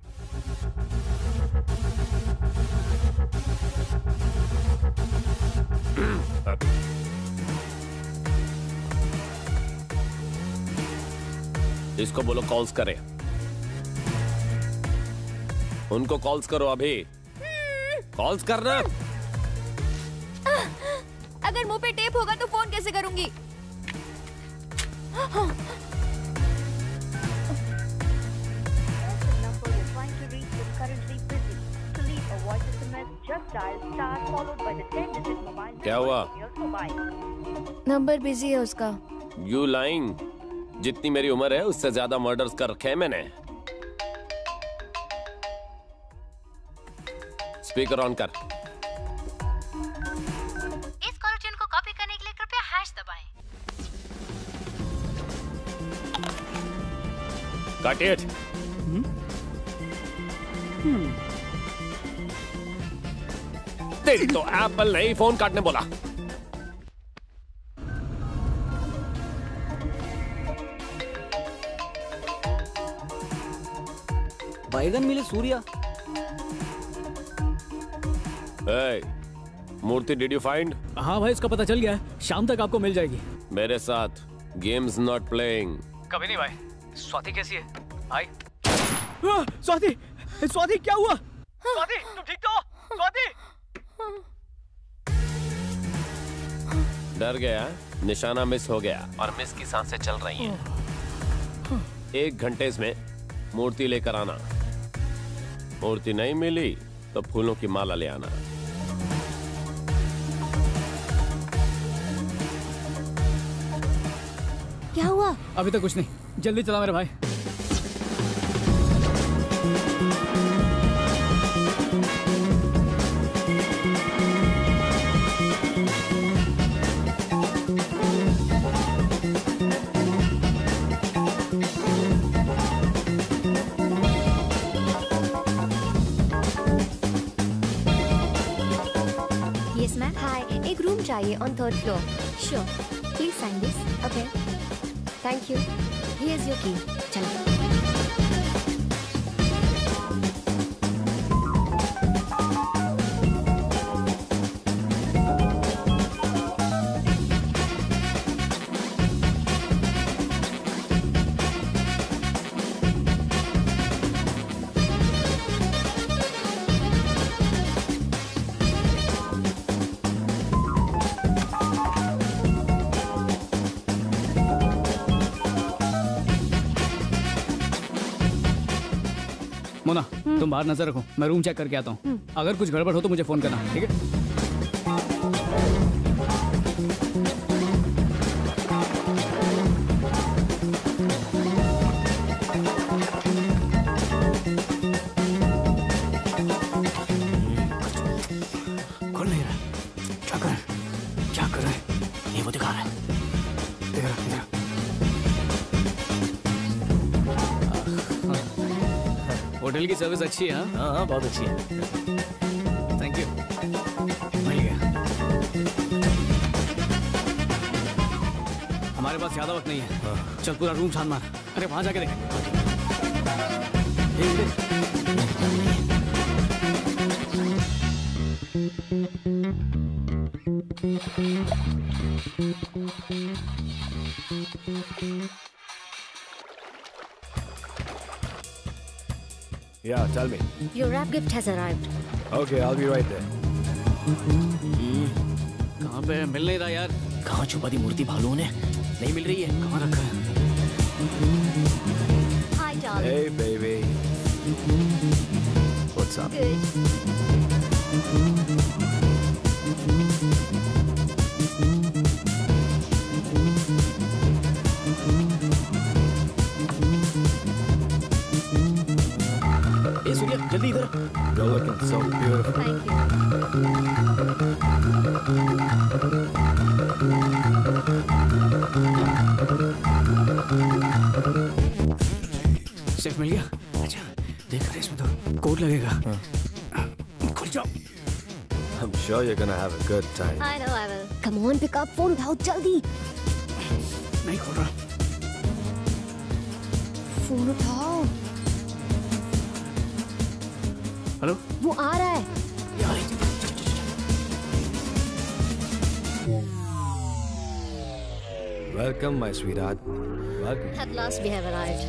[SPEAKER 9] इसको बोलो कॉल्स करे। उनको कॉल्स करो अभी। कॉल्स करना।
[SPEAKER 5] अगर मुंह पे टेप होगा तो फोन कैसे करूंगी?
[SPEAKER 9] क्या हुआ?
[SPEAKER 5] नंबर बिजी है उसका।
[SPEAKER 9] You lying. जितनी मेरी उम्र है उससे ज्यादा मर्डर्स कर रखे हैं मैंने। स्पीकर ऑन कर।
[SPEAKER 11] इस कॉल ट्यून को कॉपी करने के लिए कृपया हैश दबाएं।
[SPEAKER 9] Got it. तेरी तो एप्पल नहीं फोन काटने बोला।
[SPEAKER 4] बैगन मिले सूर्या।
[SPEAKER 9] मूर्ति डिड यू फाइंड?
[SPEAKER 4] हाँ भाई इसका पता चल गया है, शाम तक आपको मिल जाएगी।
[SPEAKER 9] मेरे साथ गेम्स नॉट प्लेइंग।
[SPEAKER 4] कभी नहीं भाई। स्वाति कैसी है भाई? स्वाति, स्वाति क्या हुआ? स्वाति तुम ठीक तो? स्वाति
[SPEAKER 9] डर गया, निशाना मिस हो गया और मिस की सांसें चल रही हैं। 1 घंटे इसमें मूर्ति लेकर आना। मूर्ति नहीं मिली तो फूलों की माला ले आना।
[SPEAKER 5] क्या हुआ?
[SPEAKER 4] अभी तक कुछ नहीं, जल्दी चला मेरे भाई।
[SPEAKER 5] Yes ma'am. हाय, एक रूम चाहिए on 3rd floor. Sure, please sign this. Okay, thank you. Here is your key. चलो।
[SPEAKER 4] तुम बाहर नजर रखो, मैं रूम चेक करके आता हूँ। अगर कुछ गड़बड़ हो तो मुझे फोन करना, ठीक है? होटल की सर्विस अच्छी है? हाँ हाँ बहुत अच्छी है। थैंक यू, मिल गया। हमारे पास ज्यादा वक्त नहीं है। चल पूरा रूम छान मार। अरे वहां जाके देख।
[SPEAKER 17] Yeah, tell me.
[SPEAKER 7] Your wrap gift has arrived.
[SPEAKER 17] Okay, I'll be right there.
[SPEAKER 4] कहाँ पे है? मिल नहीं रहा यार।
[SPEAKER 10] कहाँ छुपा दी मूर्ति भालुओं ने? नहीं मिल रही है।
[SPEAKER 4] कहाँ रखा है?
[SPEAKER 7] Hi, darling.
[SPEAKER 17] Hey, baby. What's up?
[SPEAKER 10] ए सूर्या, जल्दी इधर।
[SPEAKER 17] You're looking so beautiful.
[SPEAKER 7] Thank you.
[SPEAKER 4] Safe मिल गया? अच्छा, देख रहे इसमें तो कोड लगेगा। खुल जाओ।
[SPEAKER 17] I'm sure you're gonna have a good time.
[SPEAKER 7] I know I will. Come on, pick up phone उठाओ जल्दी।
[SPEAKER 4] नहीं खोल रहा।
[SPEAKER 7] फोन उठाओ।
[SPEAKER 4] हेलो?
[SPEAKER 7] वो आ रहा है।
[SPEAKER 17] Welcome, my sweetheart. Welcome.
[SPEAKER 7] At last we have arrived.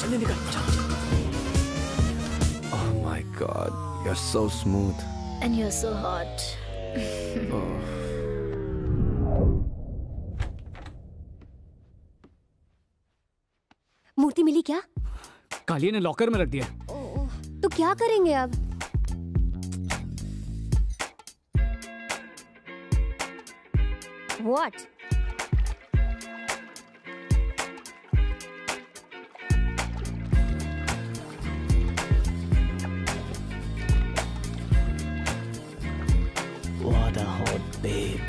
[SPEAKER 4] चल निकल।
[SPEAKER 17] Oh my God, you're so smooth.
[SPEAKER 7] And you're so hot.
[SPEAKER 17] Oh.
[SPEAKER 7] मूर्ति मिली क्या?
[SPEAKER 4] कालिया ने लॉकर में रख दिया।
[SPEAKER 7] तो क्या करेंगे अब? What?
[SPEAKER 10] What a hot babe.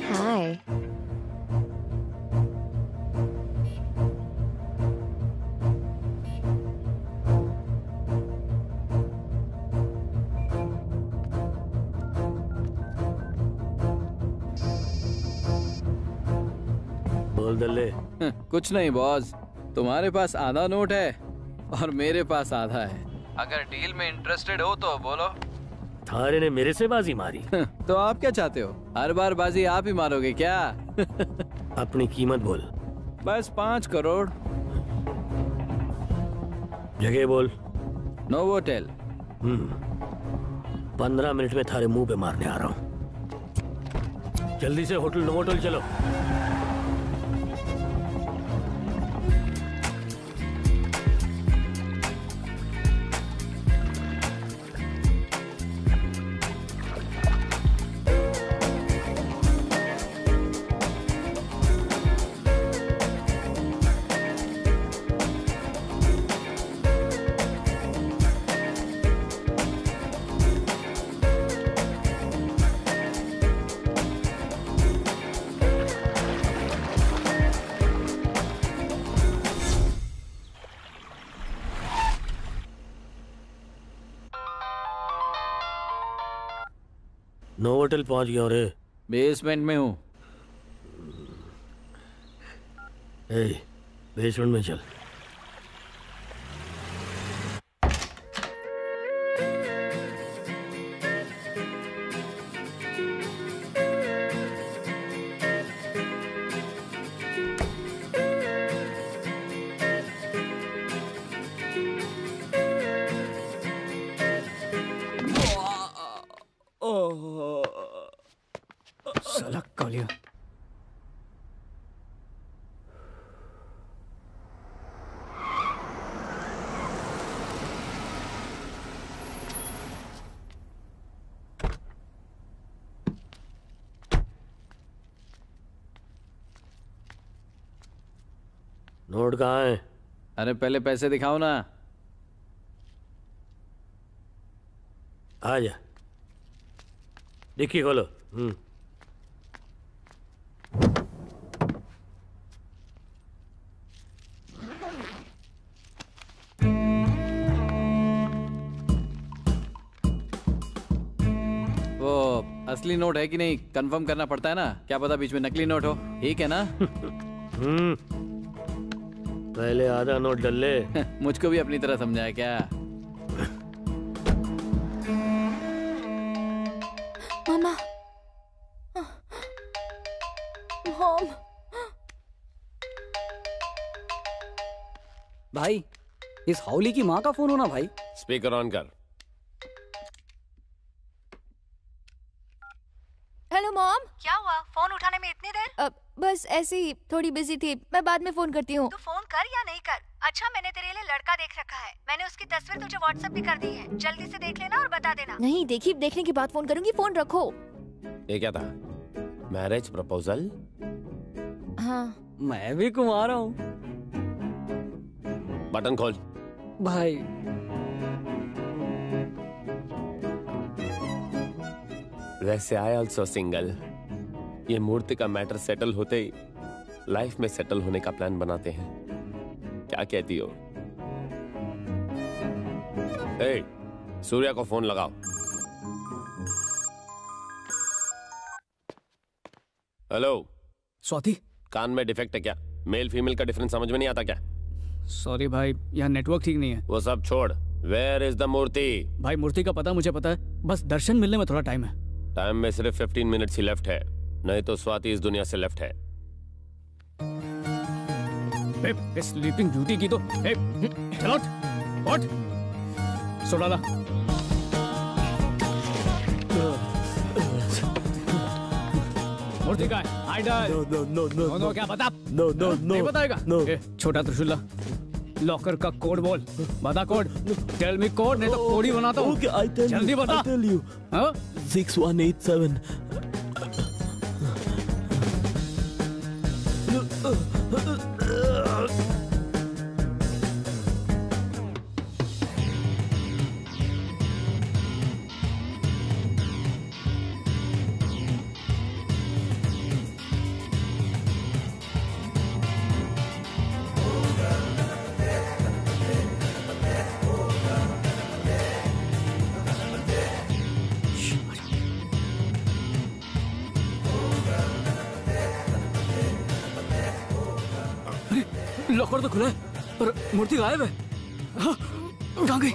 [SPEAKER 7] Hi.
[SPEAKER 12] बोल दल्ले।
[SPEAKER 14] कुछ नहीं बॉस, तुम्हारे पास आधा नोट है और मेरे पास आधा है। अगर डील में इंटरेस्टेड हो तो बोलो।
[SPEAKER 12] थारे ने मेरे से बाजी मारी।
[SPEAKER 14] तो आप क्या चाहते हो? हर बार बाजी आप ही मारोगे क्या?
[SPEAKER 12] अपनी कीमत बोल।
[SPEAKER 14] बस 5 करोड़।
[SPEAKER 12] जगह बोल।
[SPEAKER 14] नोवोटेल।
[SPEAKER 12] 15 मिनट में थारे मुंह पे मारने आ रहा हूँ। जल्दी से होटल नोवोटेल चलो। नोवोटेल पहुंच गया रे।
[SPEAKER 14] बेसमेंट में हूँ।
[SPEAKER 12] बेसमेंट में चल।
[SPEAKER 4] साला कालिया।
[SPEAKER 12] नोट कहाँ है?
[SPEAKER 14] अरे पहले पैसे दिखाओ ना।
[SPEAKER 12] आ जा। डिक्की खोलो।
[SPEAKER 14] वो असली नोट है कि नहीं कंफर्म करना पड़ता है ना, क्या पता बीच में नकली नोट हो। ठीक है ना?
[SPEAKER 12] पहले आधा नोट डल ले।
[SPEAKER 14] मुझको भी अपनी तरह समझाया क्या?
[SPEAKER 5] मामा, मॉम।
[SPEAKER 18] भाई इस हाउली की माँ का फोन होना भाई।
[SPEAKER 9] स्पीकर ऑन कर।
[SPEAKER 5] Hello mom.
[SPEAKER 11] क्या हुआ? फोन उठाने में इतनी देर?
[SPEAKER 5] बस ऐसे ही थोड़ी बिजी थी, मैं बाद में फोन करती हूँ।
[SPEAKER 11] तू फोन कर या नहीं कर? अच्छा, मैंने तेरे लिए लड़का देख रखा है। मैंने उसकी तस्वीर तुझे व्हाट्सएप भी कर दी है। जल्दी से देख लेना और बता देना।
[SPEAKER 5] नहीं देखी, देखने के बाद फोन करूंगी। फोन रखो।
[SPEAKER 9] ये क्या था? Marriage proposal?
[SPEAKER 5] हाँ।
[SPEAKER 18] मैं भी कुंवारा हूँ।
[SPEAKER 9] बटन खोल
[SPEAKER 18] भाई।
[SPEAKER 9] वैसे आई ऑल्सो सिंगल। ये मूर्ति का मैटर सेटल होते ही लाइफ में सेटल होने का प्लान बनाते हैं। क्या कहती हो? ए, सूर्या को फोन लगाओ। हेलो
[SPEAKER 4] स्वाति।
[SPEAKER 9] कान में डिफेक्ट है क्या? मेल फीमेल का डिफरेंस समझ में नहीं आता क्या?
[SPEAKER 4] सॉरी भाई, यहाँ नेटवर्क ठीक नहीं है।
[SPEAKER 9] वो सब छोड़। वेयर इज द मूर्ति?
[SPEAKER 4] भाई मूर्ति का पता मुझे पता है, बस दर्शन मिलने में थोड़ा टाइम है।
[SPEAKER 9] टाइम में सिर्फ 15 मिनट्स ही लेफ्ट है, नहीं तो स्वाति इस दुनिया से लेफ्ट है।
[SPEAKER 4] स्लीपिंग ब्यूटी की तो चलो उठ। सो डाला। मूर्ति का है। आइडल। नो क्या पता?
[SPEAKER 12] नो
[SPEAKER 4] नहीं बताएगा? छोटा त्रिशूला, लॉकर का कोड बोल। बता कोड। टेल मी कोड, नहीं तो कोड ही बनाता हूँ। जल्दी बता।
[SPEAKER 12] 6187।
[SPEAKER 4] लॉकर तो खुला है पर मूर्ति गायब है। कहाँ गई?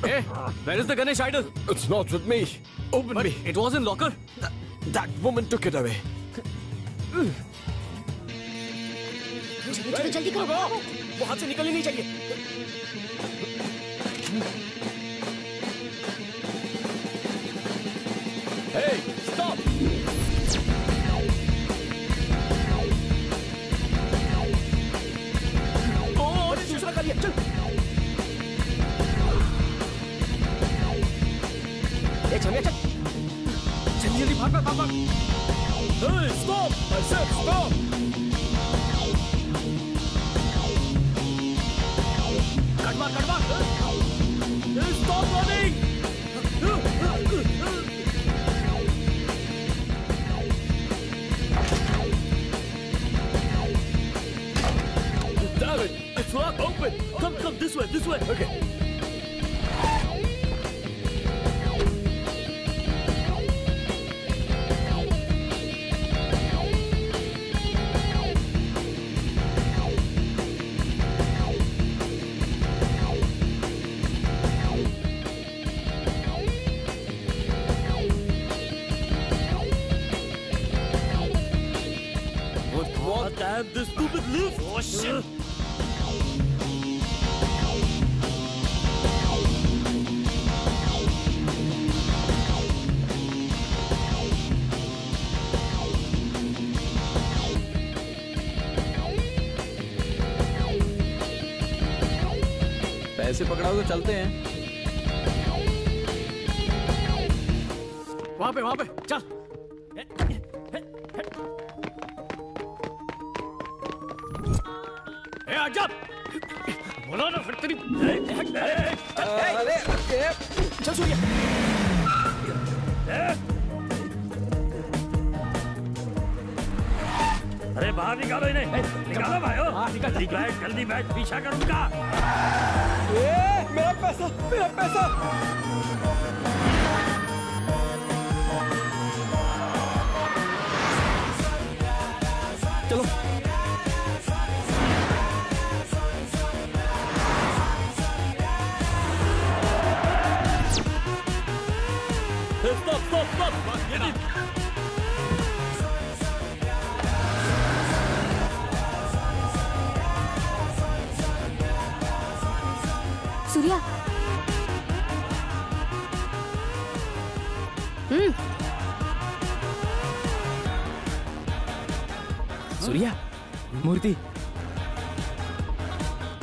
[SPEAKER 4] Hey, where is the Ganesh idol?
[SPEAKER 17] It's not with me. Open me.
[SPEAKER 4] It was in locker.
[SPEAKER 17] That woman took it away.
[SPEAKER 5] जल्दी करो।
[SPEAKER 10] वो हाथ से निकलनी नहीं चाहिए।
[SPEAKER 17] Hey, stop!
[SPEAKER 10] दूसरा कर लिया, चल। चल।
[SPEAKER 4] जल्दी भाग।
[SPEAKER 17] Hey, stop! I said stop!
[SPEAKER 4] Cut मार।
[SPEAKER 17] It's locked. Open. Come this way. This way. Okay. What? Damn this stupid lift! Oh shit!
[SPEAKER 14] पैसे पकड़ाओ तो चलते हैं।
[SPEAKER 4] वहां पे चल। अजब बोलो ना फिर तेरी। अरे चल सूर्या।
[SPEAKER 17] अरे बाहर निकालो इन्हें। निकालो भाइयों। जल्दी बैठ पीछा कर उनका।
[SPEAKER 3] मेरा पैसा
[SPEAKER 4] चलो।
[SPEAKER 17] Stop.
[SPEAKER 6] सूर्या।
[SPEAKER 10] सूर्या, मूर्ति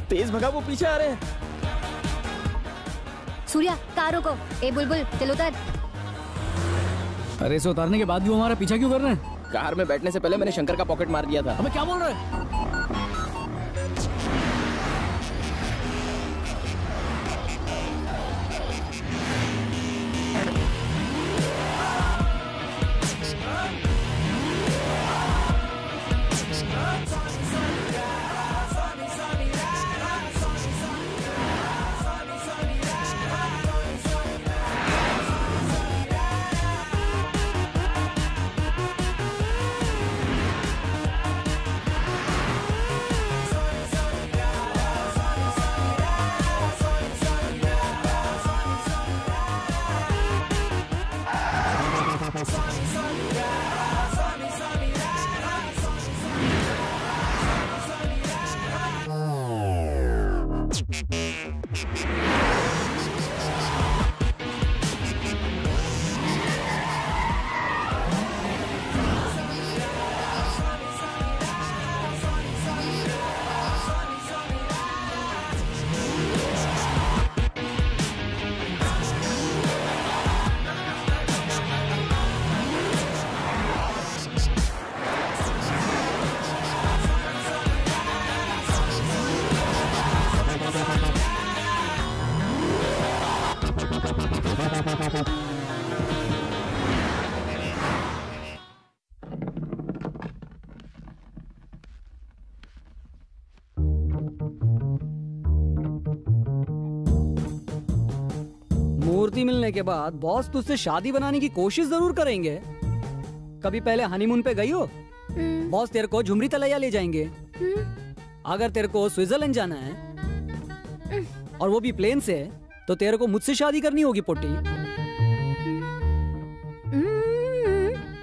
[SPEAKER 10] तेज भगा, वो पीछे आ रहे हैं।
[SPEAKER 6] सूर्या कारों को। ए बुलबुल चल उतर।
[SPEAKER 4] अरे इसे उतारने के बाद भी वो हमारा पीछा क्यों कर रहे हैं?
[SPEAKER 10] कार में बैठने से पहले मैंने शंकर का पॉकेट मार दिया था।
[SPEAKER 4] हमें क्या बोल रहे हैं?
[SPEAKER 18] मूर्ति मिलने के बाद बॉस तुझसे शादी बनाने की कोशिश जरूर करेंगे। कभी पहले हनीमून पे गई हो? बॉस तेरे को झुमरी तलैया ले जाएंगे। अगर तेरे को स्विट्जरलैंड जाना है और वो भी प्लेन से, तो तेरे को मुझसे शादी करनी होगी पोटी।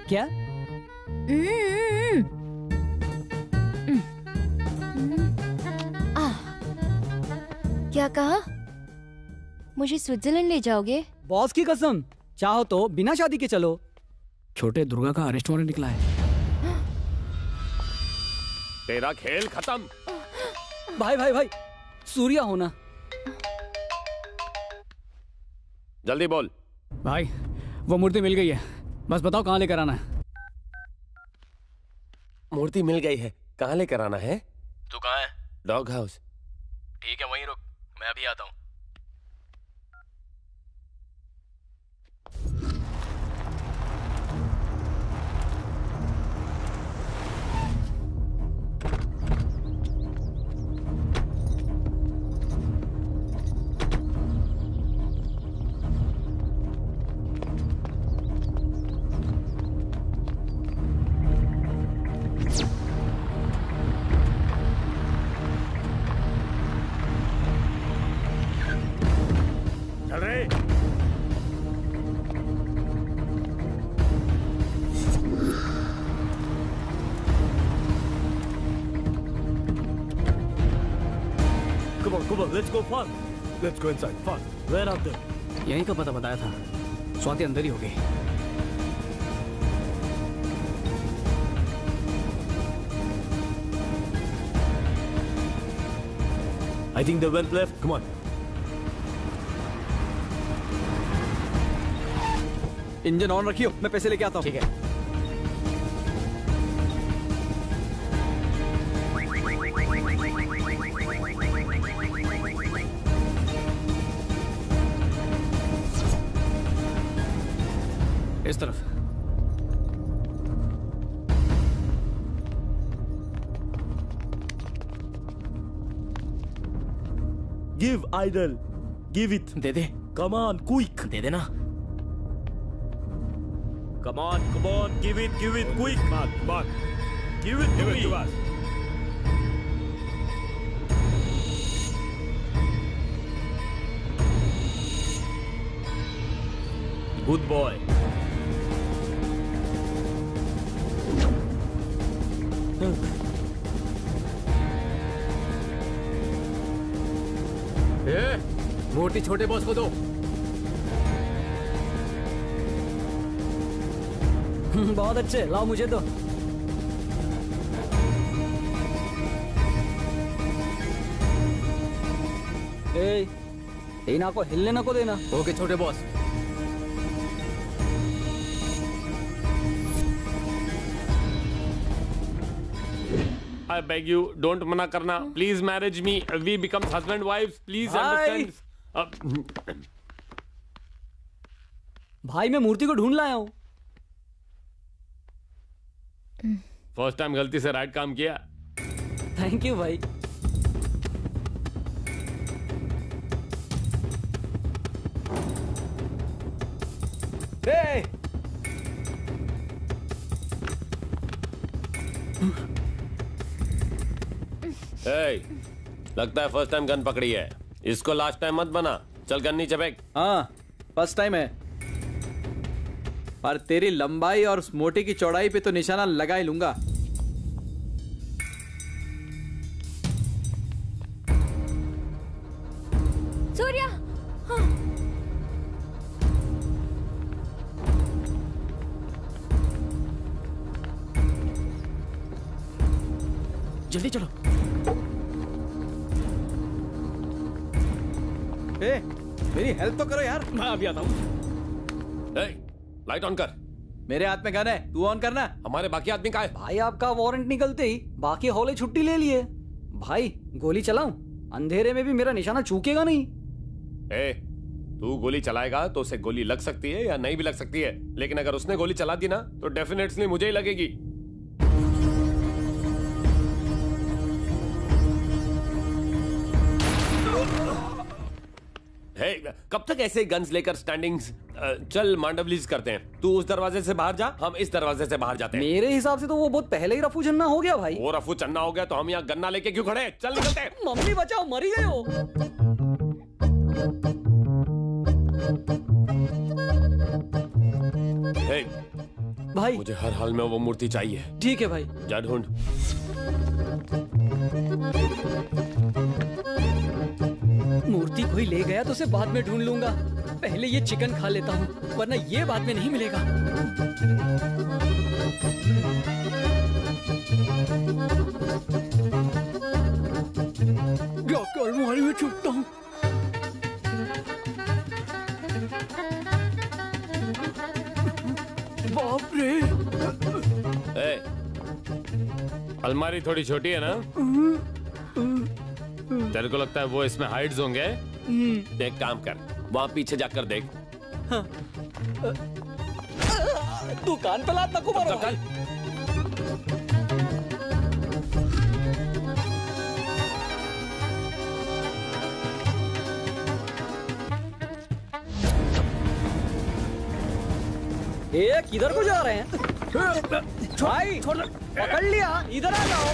[SPEAKER 18] क्या?
[SPEAKER 5] क्या कहा? मुझे स्विट्जरलैंड ले जाओगे?
[SPEAKER 18] बॉस की कसम, चाहो तो बिना शादी के चलो।
[SPEAKER 4] छोटे दुर्गा का अरेस्ट वारंट निकला है।
[SPEAKER 9] तेरा खेल खत्म।
[SPEAKER 18] भाई सूर्या होना।
[SPEAKER 9] जल्दी बोल।
[SPEAKER 4] भाई वो मूर्ति मिल गई है, बस बताओ कहाँ लेकर आना है।
[SPEAKER 15] मूर्ति मिल गई है, कहाँ लेकर आना है?
[SPEAKER 10] तू कहाँ है?
[SPEAKER 15] Dog house.
[SPEAKER 10] ठीक है वहीं रुक, मैं अभी आता हूँ।
[SPEAKER 17] चल रहे।
[SPEAKER 19] Come on, let's go fast. Let's go inside, fast. Where are they?
[SPEAKER 4] यहीं का पता बताया था। स्वाति अंदर ही हो गई।
[SPEAKER 19] I think they went left. Come on.
[SPEAKER 14] Engine on रखियो, मैं पैसे लेके आता हूँ।
[SPEAKER 4] ठीक है। इस तरफ।
[SPEAKER 19] Give, idol. Give it.
[SPEAKER 10] They they.
[SPEAKER 19] Come on, quick.
[SPEAKER 10] दे देना।
[SPEAKER 19] Come on, give it, quick. Come on. Give it to us. Good boy.
[SPEAKER 14] मूर्ति छोटे बॉस को दो।
[SPEAKER 18] बहुत अच्छे, लाओ मुझे दो। ए, ना को हिलने ना को देना।
[SPEAKER 14] ओके छोटे boss.
[SPEAKER 9] I beg you, don't मना करना. Please marry me. We become husband wives. Please understand.
[SPEAKER 18] भाई मैं मूर्ति को ढूंढ लाया हूँ।
[SPEAKER 9] फर्स्ट टाइम गलती से राइट काम किया।
[SPEAKER 18] थैंक यू भाई।
[SPEAKER 9] लगता है फर्स्ट टाइम गन पकड़ी है। इसको लास्ट टाइम मत बना। चल गन नीचे फेंक।
[SPEAKER 14] हाँ फर्स्ट टाइम है, पर तेरी लंबाई और उस मोटी की चौड़ाई पे तो निशाना लगा ही लूंगा।
[SPEAKER 5] सूर्या, हाँ।
[SPEAKER 10] जल्दी चलो।
[SPEAKER 14] मेरी हेल्प तो करो यार।
[SPEAKER 4] मैं अभी आता हूँ।
[SPEAKER 9] लाइट ऑन कर।
[SPEAKER 14] मेरे हाथ में गन है, तू ऑन करना।
[SPEAKER 9] हमारे बाकी आदमी कहाँ है?
[SPEAKER 18] भाई आपका वारंट निकलते ही बाकी हॉले छुट्टी ले लिए। भाई गोली चलाऊं? अंधेरे में भी मेरा निशाना चूकेगा नहीं।
[SPEAKER 9] तू गोली चलाएगा तो उसे गोली लग सकती है या नहीं भी लग सकती है, लेकिन अगर उसने गोली चला दी ना तो डेफिनेटली मुझे ही लगेगी। कब तक ऐसे गन्स लेकर स्टैंडिंग्स? चल मांडवलीज करते हैं। तू उस दरवाजे से बाहर जा, हम इस दरवाजे से बाहर जाते हैं।
[SPEAKER 18] मेरे हिसाब से तो वो बहुत पहले ही रफू चन्ना हो गया भाई।
[SPEAKER 9] वो रफू चन्ना हो गया तो हम यहाँ गन्ना लेके क्यों खड़े? चल निकलते हैं।
[SPEAKER 18] मम्मी बचाओ, मरी गए हो। भाई
[SPEAKER 9] मुझे हर हाल में वो मूर्ति चाहिए।
[SPEAKER 18] ठीक है भाई।
[SPEAKER 9] जा ढूंढ।
[SPEAKER 18] मूर्ति कोई ले गया तो उसे बाद में ढूंढ लूंगा। पहले ये चिकन खा लेता हूँ, वरना ये बाद में नहीं मिलेगा। अलमारी में छुपता हूँ। बाप रे।
[SPEAKER 9] अलमारी थोड़ी छोटी है ना? तेरे को लगता है वो इसमें हाइड्स होंगे? देख काम कर, वहां पीछे जाकर देख।
[SPEAKER 18] तू कान पे लात नको मारो भाई। ये किधर को जा रहे हैं? भाई पकड़ लिया, इधर आ जाओ।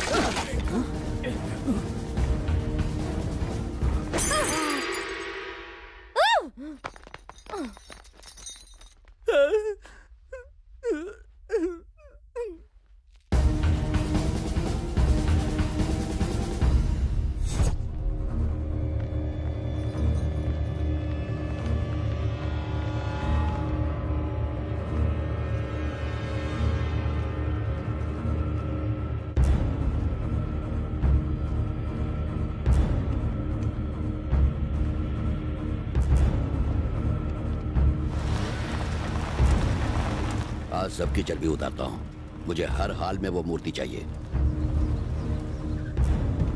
[SPEAKER 16] आज सबकी चर्बी उतारता हूँ। मुझे हर हाल में वो मूर्ति चाहिए।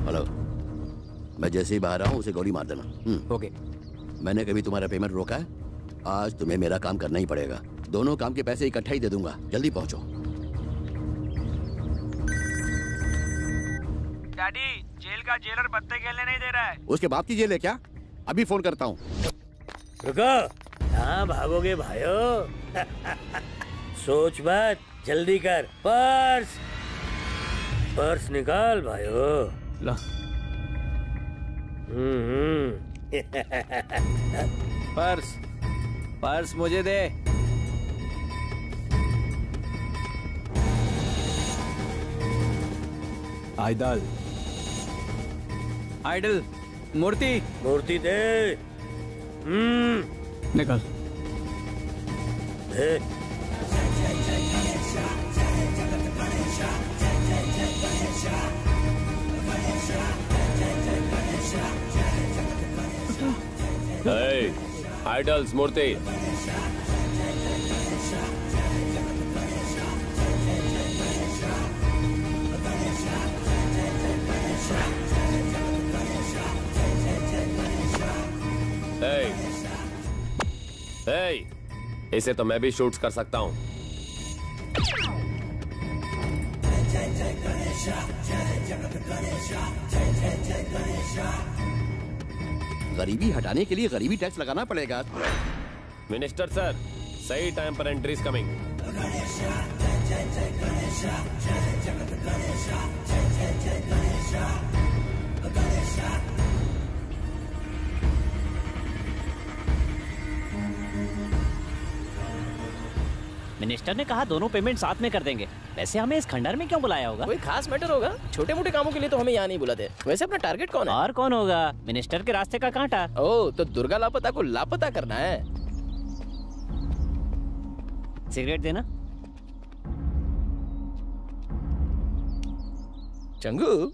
[SPEAKER 16] हेलो, मैं जैसे ही बाहर आऊँ उसे गोली मार देना।
[SPEAKER 14] ओके।
[SPEAKER 16] मैंने कभी तुम्हारा पेमेंट रोका है? आज तुम्हें मेरा काम करना ही पड़ेगा। दोनों काम के पैसे इकट्ठा ही दे दूंगा। जल्दी पहुंचो।
[SPEAKER 3] डैडी, जेल का जेलर पत्ते खेलने नहीं दे रहा है।
[SPEAKER 16] उसके बाप की जेल है क्या? अभी फोन करता हूँ।
[SPEAKER 12] रुको, कहाँ भागोगे भाइयों? सोच मत, जल्दी कर। पर्स पर्स निकाल भाइयों।
[SPEAKER 4] ला।
[SPEAKER 14] पर्स पर्स मुझे दे।
[SPEAKER 4] आइडल
[SPEAKER 14] आइडल मूर्ति
[SPEAKER 12] मूर्ति दे।
[SPEAKER 4] निकल।
[SPEAKER 12] दे।
[SPEAKER 9] आइडल्स मूर्ति। इसे तो मैं भी शूट कर सकता हूँ।
[SPEAKER 16] गरीबी हटाने के लिए गरीबी टैक्स लगाना पड़ेगा।
[SPEAKER 9] मिनिस्टर सर, सही टाइम पर एंट्री इज कमिंग।
[SPEAKER 2] मिनिस्टर ने कहा दोनों पेमेंट साथ में कर देंगे। वैसे हमें इस खंडर में क्यों बुलाया होगा?
[SPEAKER 10] कोई खास मैटर होगा? छोटे मोटे कामों के लिए तो हमें यहाँ नहीं बुलाते। वैसे अपना टारगेट कौन है?
[SPEAKER 2] और कौन होगा? मिनिस्टर के रास्ते का कांटा।
[SPEAKER 10] ओह, तो दुर्गा लापता को लापता करना है।
[SPEAKER 2] सिगरेट देना।
[SPEAKER 10] चंगू,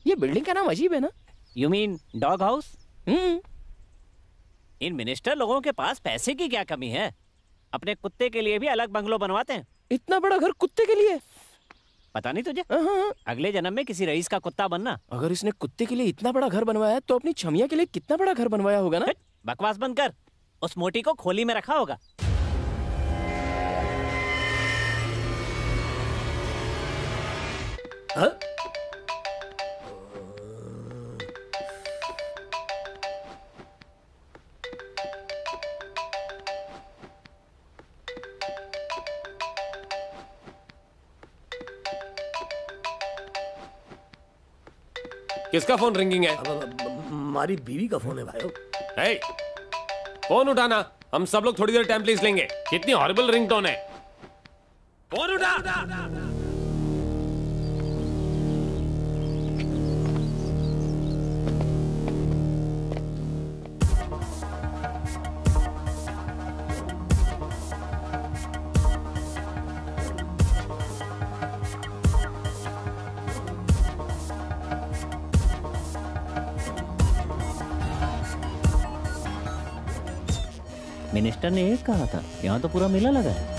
[SPEAKER 10] ये बिल्डिंग का नाम अजीब है ना?
[SPEAKER 2] You mean dog house? In minister लोगों के पास पैसे की क्या कमी है? अपने कुत्ते के लिए भी अलग बंगलो बनवाते हैं।
[SPEAKER 10] इतना बड़ा घर कुत्ते के लिए?
[SPEAKER 2] पता नहीं तुझे? अगले जन्म में किसी रईस का कुत्ता बनना।
[SPEAKER 10] अगर इसने कुत्ते के लिए इतना बड़ा घर बनवाया तो अपनी छमिया के लिए कितना बड़ा घर बनवाया होगा ना?
[SPEAKER 2] बकवास बंद कर। उस मोटी को खोली में रखा होगा।
[SPEAKER 9] किसका फोन रिंगिंग है?
[SPEAKER 12] हमारी बीवी का फोन है भाई।
[SPEAKER 9] फोन उठाना। हम सब लोग थोड़ी देर टाइम प्लीज लेंगे। कितनी हॉरिबल रिंगटोन है। फोन उठा।
[SPEAKER 2] मिनिस्टर ने एक कहा था, यहाँ तो पूरा मेला लगा है।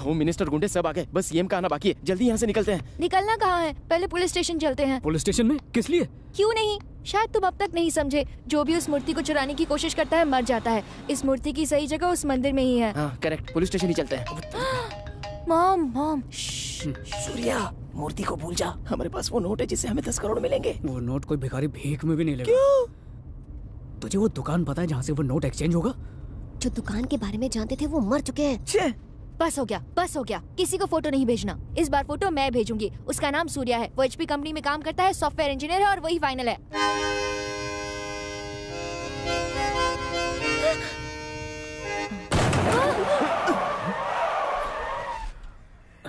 [SPEAKER 10] होम मिनिस्टर, गुंडे सब आ गए, बस सीएम का आना बाकी है। जल्दी यहाँ से निकलते हैं।
[SPEAKER 5] निकलना कहाँ है, पहले पुलिस स्टेशन चलते हैं।
[SPEAKER 4] पुलिस स्टेशन में किस लिए?
[SPEAKER 5] क्यों नहीं, शायद तुम अब तक नहीं समझे। जो भी उस मूर्ति को चुराने की कोशिश करता है मर जाता है। इस मूर्ति की सही जगह उस मंदिर में ही है।
[SPEAKER 10] हाँ करेक्ट, पुलिस स्टेशन ही चलते हैं।
[SPEAKER 5] मॉम
[SPEAKER 10] सूर्या, मूर्ति को भूल जा, हमारे पास वो नोट है जिससे हमें 10 करोड़ मिलेंगे।
[SPEAKER 4] वो नोट कोई भिखारी भीख में भी नहीं लेगा। क्यों? तुझे वो दुकान पता है जहाँ से वो नोट एक्सचेंज होगा?
[SPEAKER 20] जो दुकान के बारे में जानते थे वो मर चुके हैं।
[SPEAKER 5] बस हो गया, किसी को फोटो नहीं भेजना। इस बार फोटो मैं भेजूंगी। उसका नाम सूर्या है, वो HP कंपनी में काम करता है, सॉफ्टवेयर इंजीनियर है और वही फाइनल है।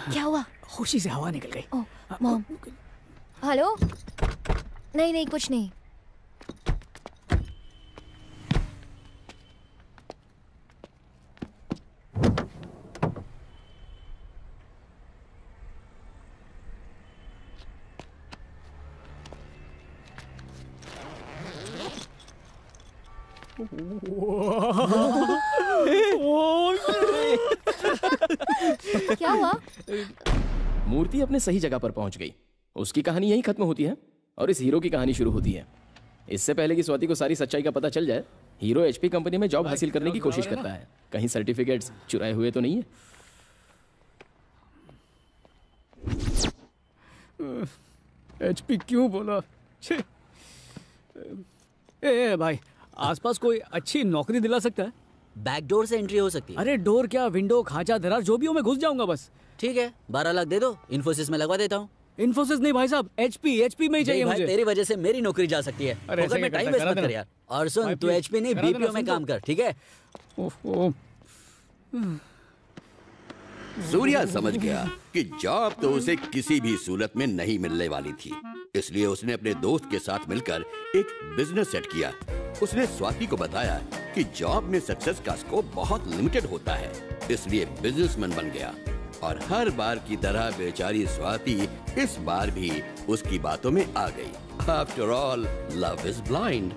[SPEAKER 5] क्या हुआ?
[SPEAKER 4] खुशी से हवा निकल गई।
[SPEAKER 5] ओह, मॉम। हेलो? नहीं कुछ नहीं। क्या हुआ?
[SPEAKER 10] मूर्ति अपने सही जगह पर पहुंच गई। उसकी कहानी यहीं खत्म होती है और इस हीरो की कहानी शुरू होती है। इससे पहले कि स्वाति को सारी सच्चाई का पता चल जाए, हीरो HP कंपनी में जॉब हासिल करने की कोशिश करता है। कहीं सर्टिफिकेट्स चुराए हुए तो नहीं है?
[SPEAKER 4] HP क्यों बोला? ए भाई, आसपास कोई अच्छी नौकरी दिला सकता है?
[SPEAKER 8] बैकडोर से एंट्री हो सकती है।
[SPEAKER 4] अरे डोर क्या, विंडो, खाचा, दरार जो भी हो, मैं घुस जाऊंगा बस।
[SPEAKER 8] ठीक है, 12 लाख दे दो, इन्फोसिस में लगवा देता हूँ।
[SPEAKER 4] इन्फोसिस नहीं भाई साहब, HP में ही चाहिए मुझे।
[SPEAKER 8] तेरी वजह से मेरी नौकरी जा सकती है।
[SPEAKER 4] अरे
[SPEAKER 8] में टाइम वेस्ट मत कर यार। और सुन, तू HP नहीं BPO में काम कर, ठीक है?
[SPEAKER 16] सूर्या समझ गया कि जॉब तो उसे किसी भी सूरत में नहीं मिलने वाली थी, इसलिए उसने अपने दोस्त के साथ मिलकर एक बिजनेस सेट किया। उसने स्वाति को बताया कि जॉब में सक्सेस का स्कोप बहुत लिमिटेड होता है, इसलिए बिजनेसमैन बन गया। और हर बार की तरह बेचारी स्वाति इस बार भी उसकी बातों में आ गई। After all, love is blind.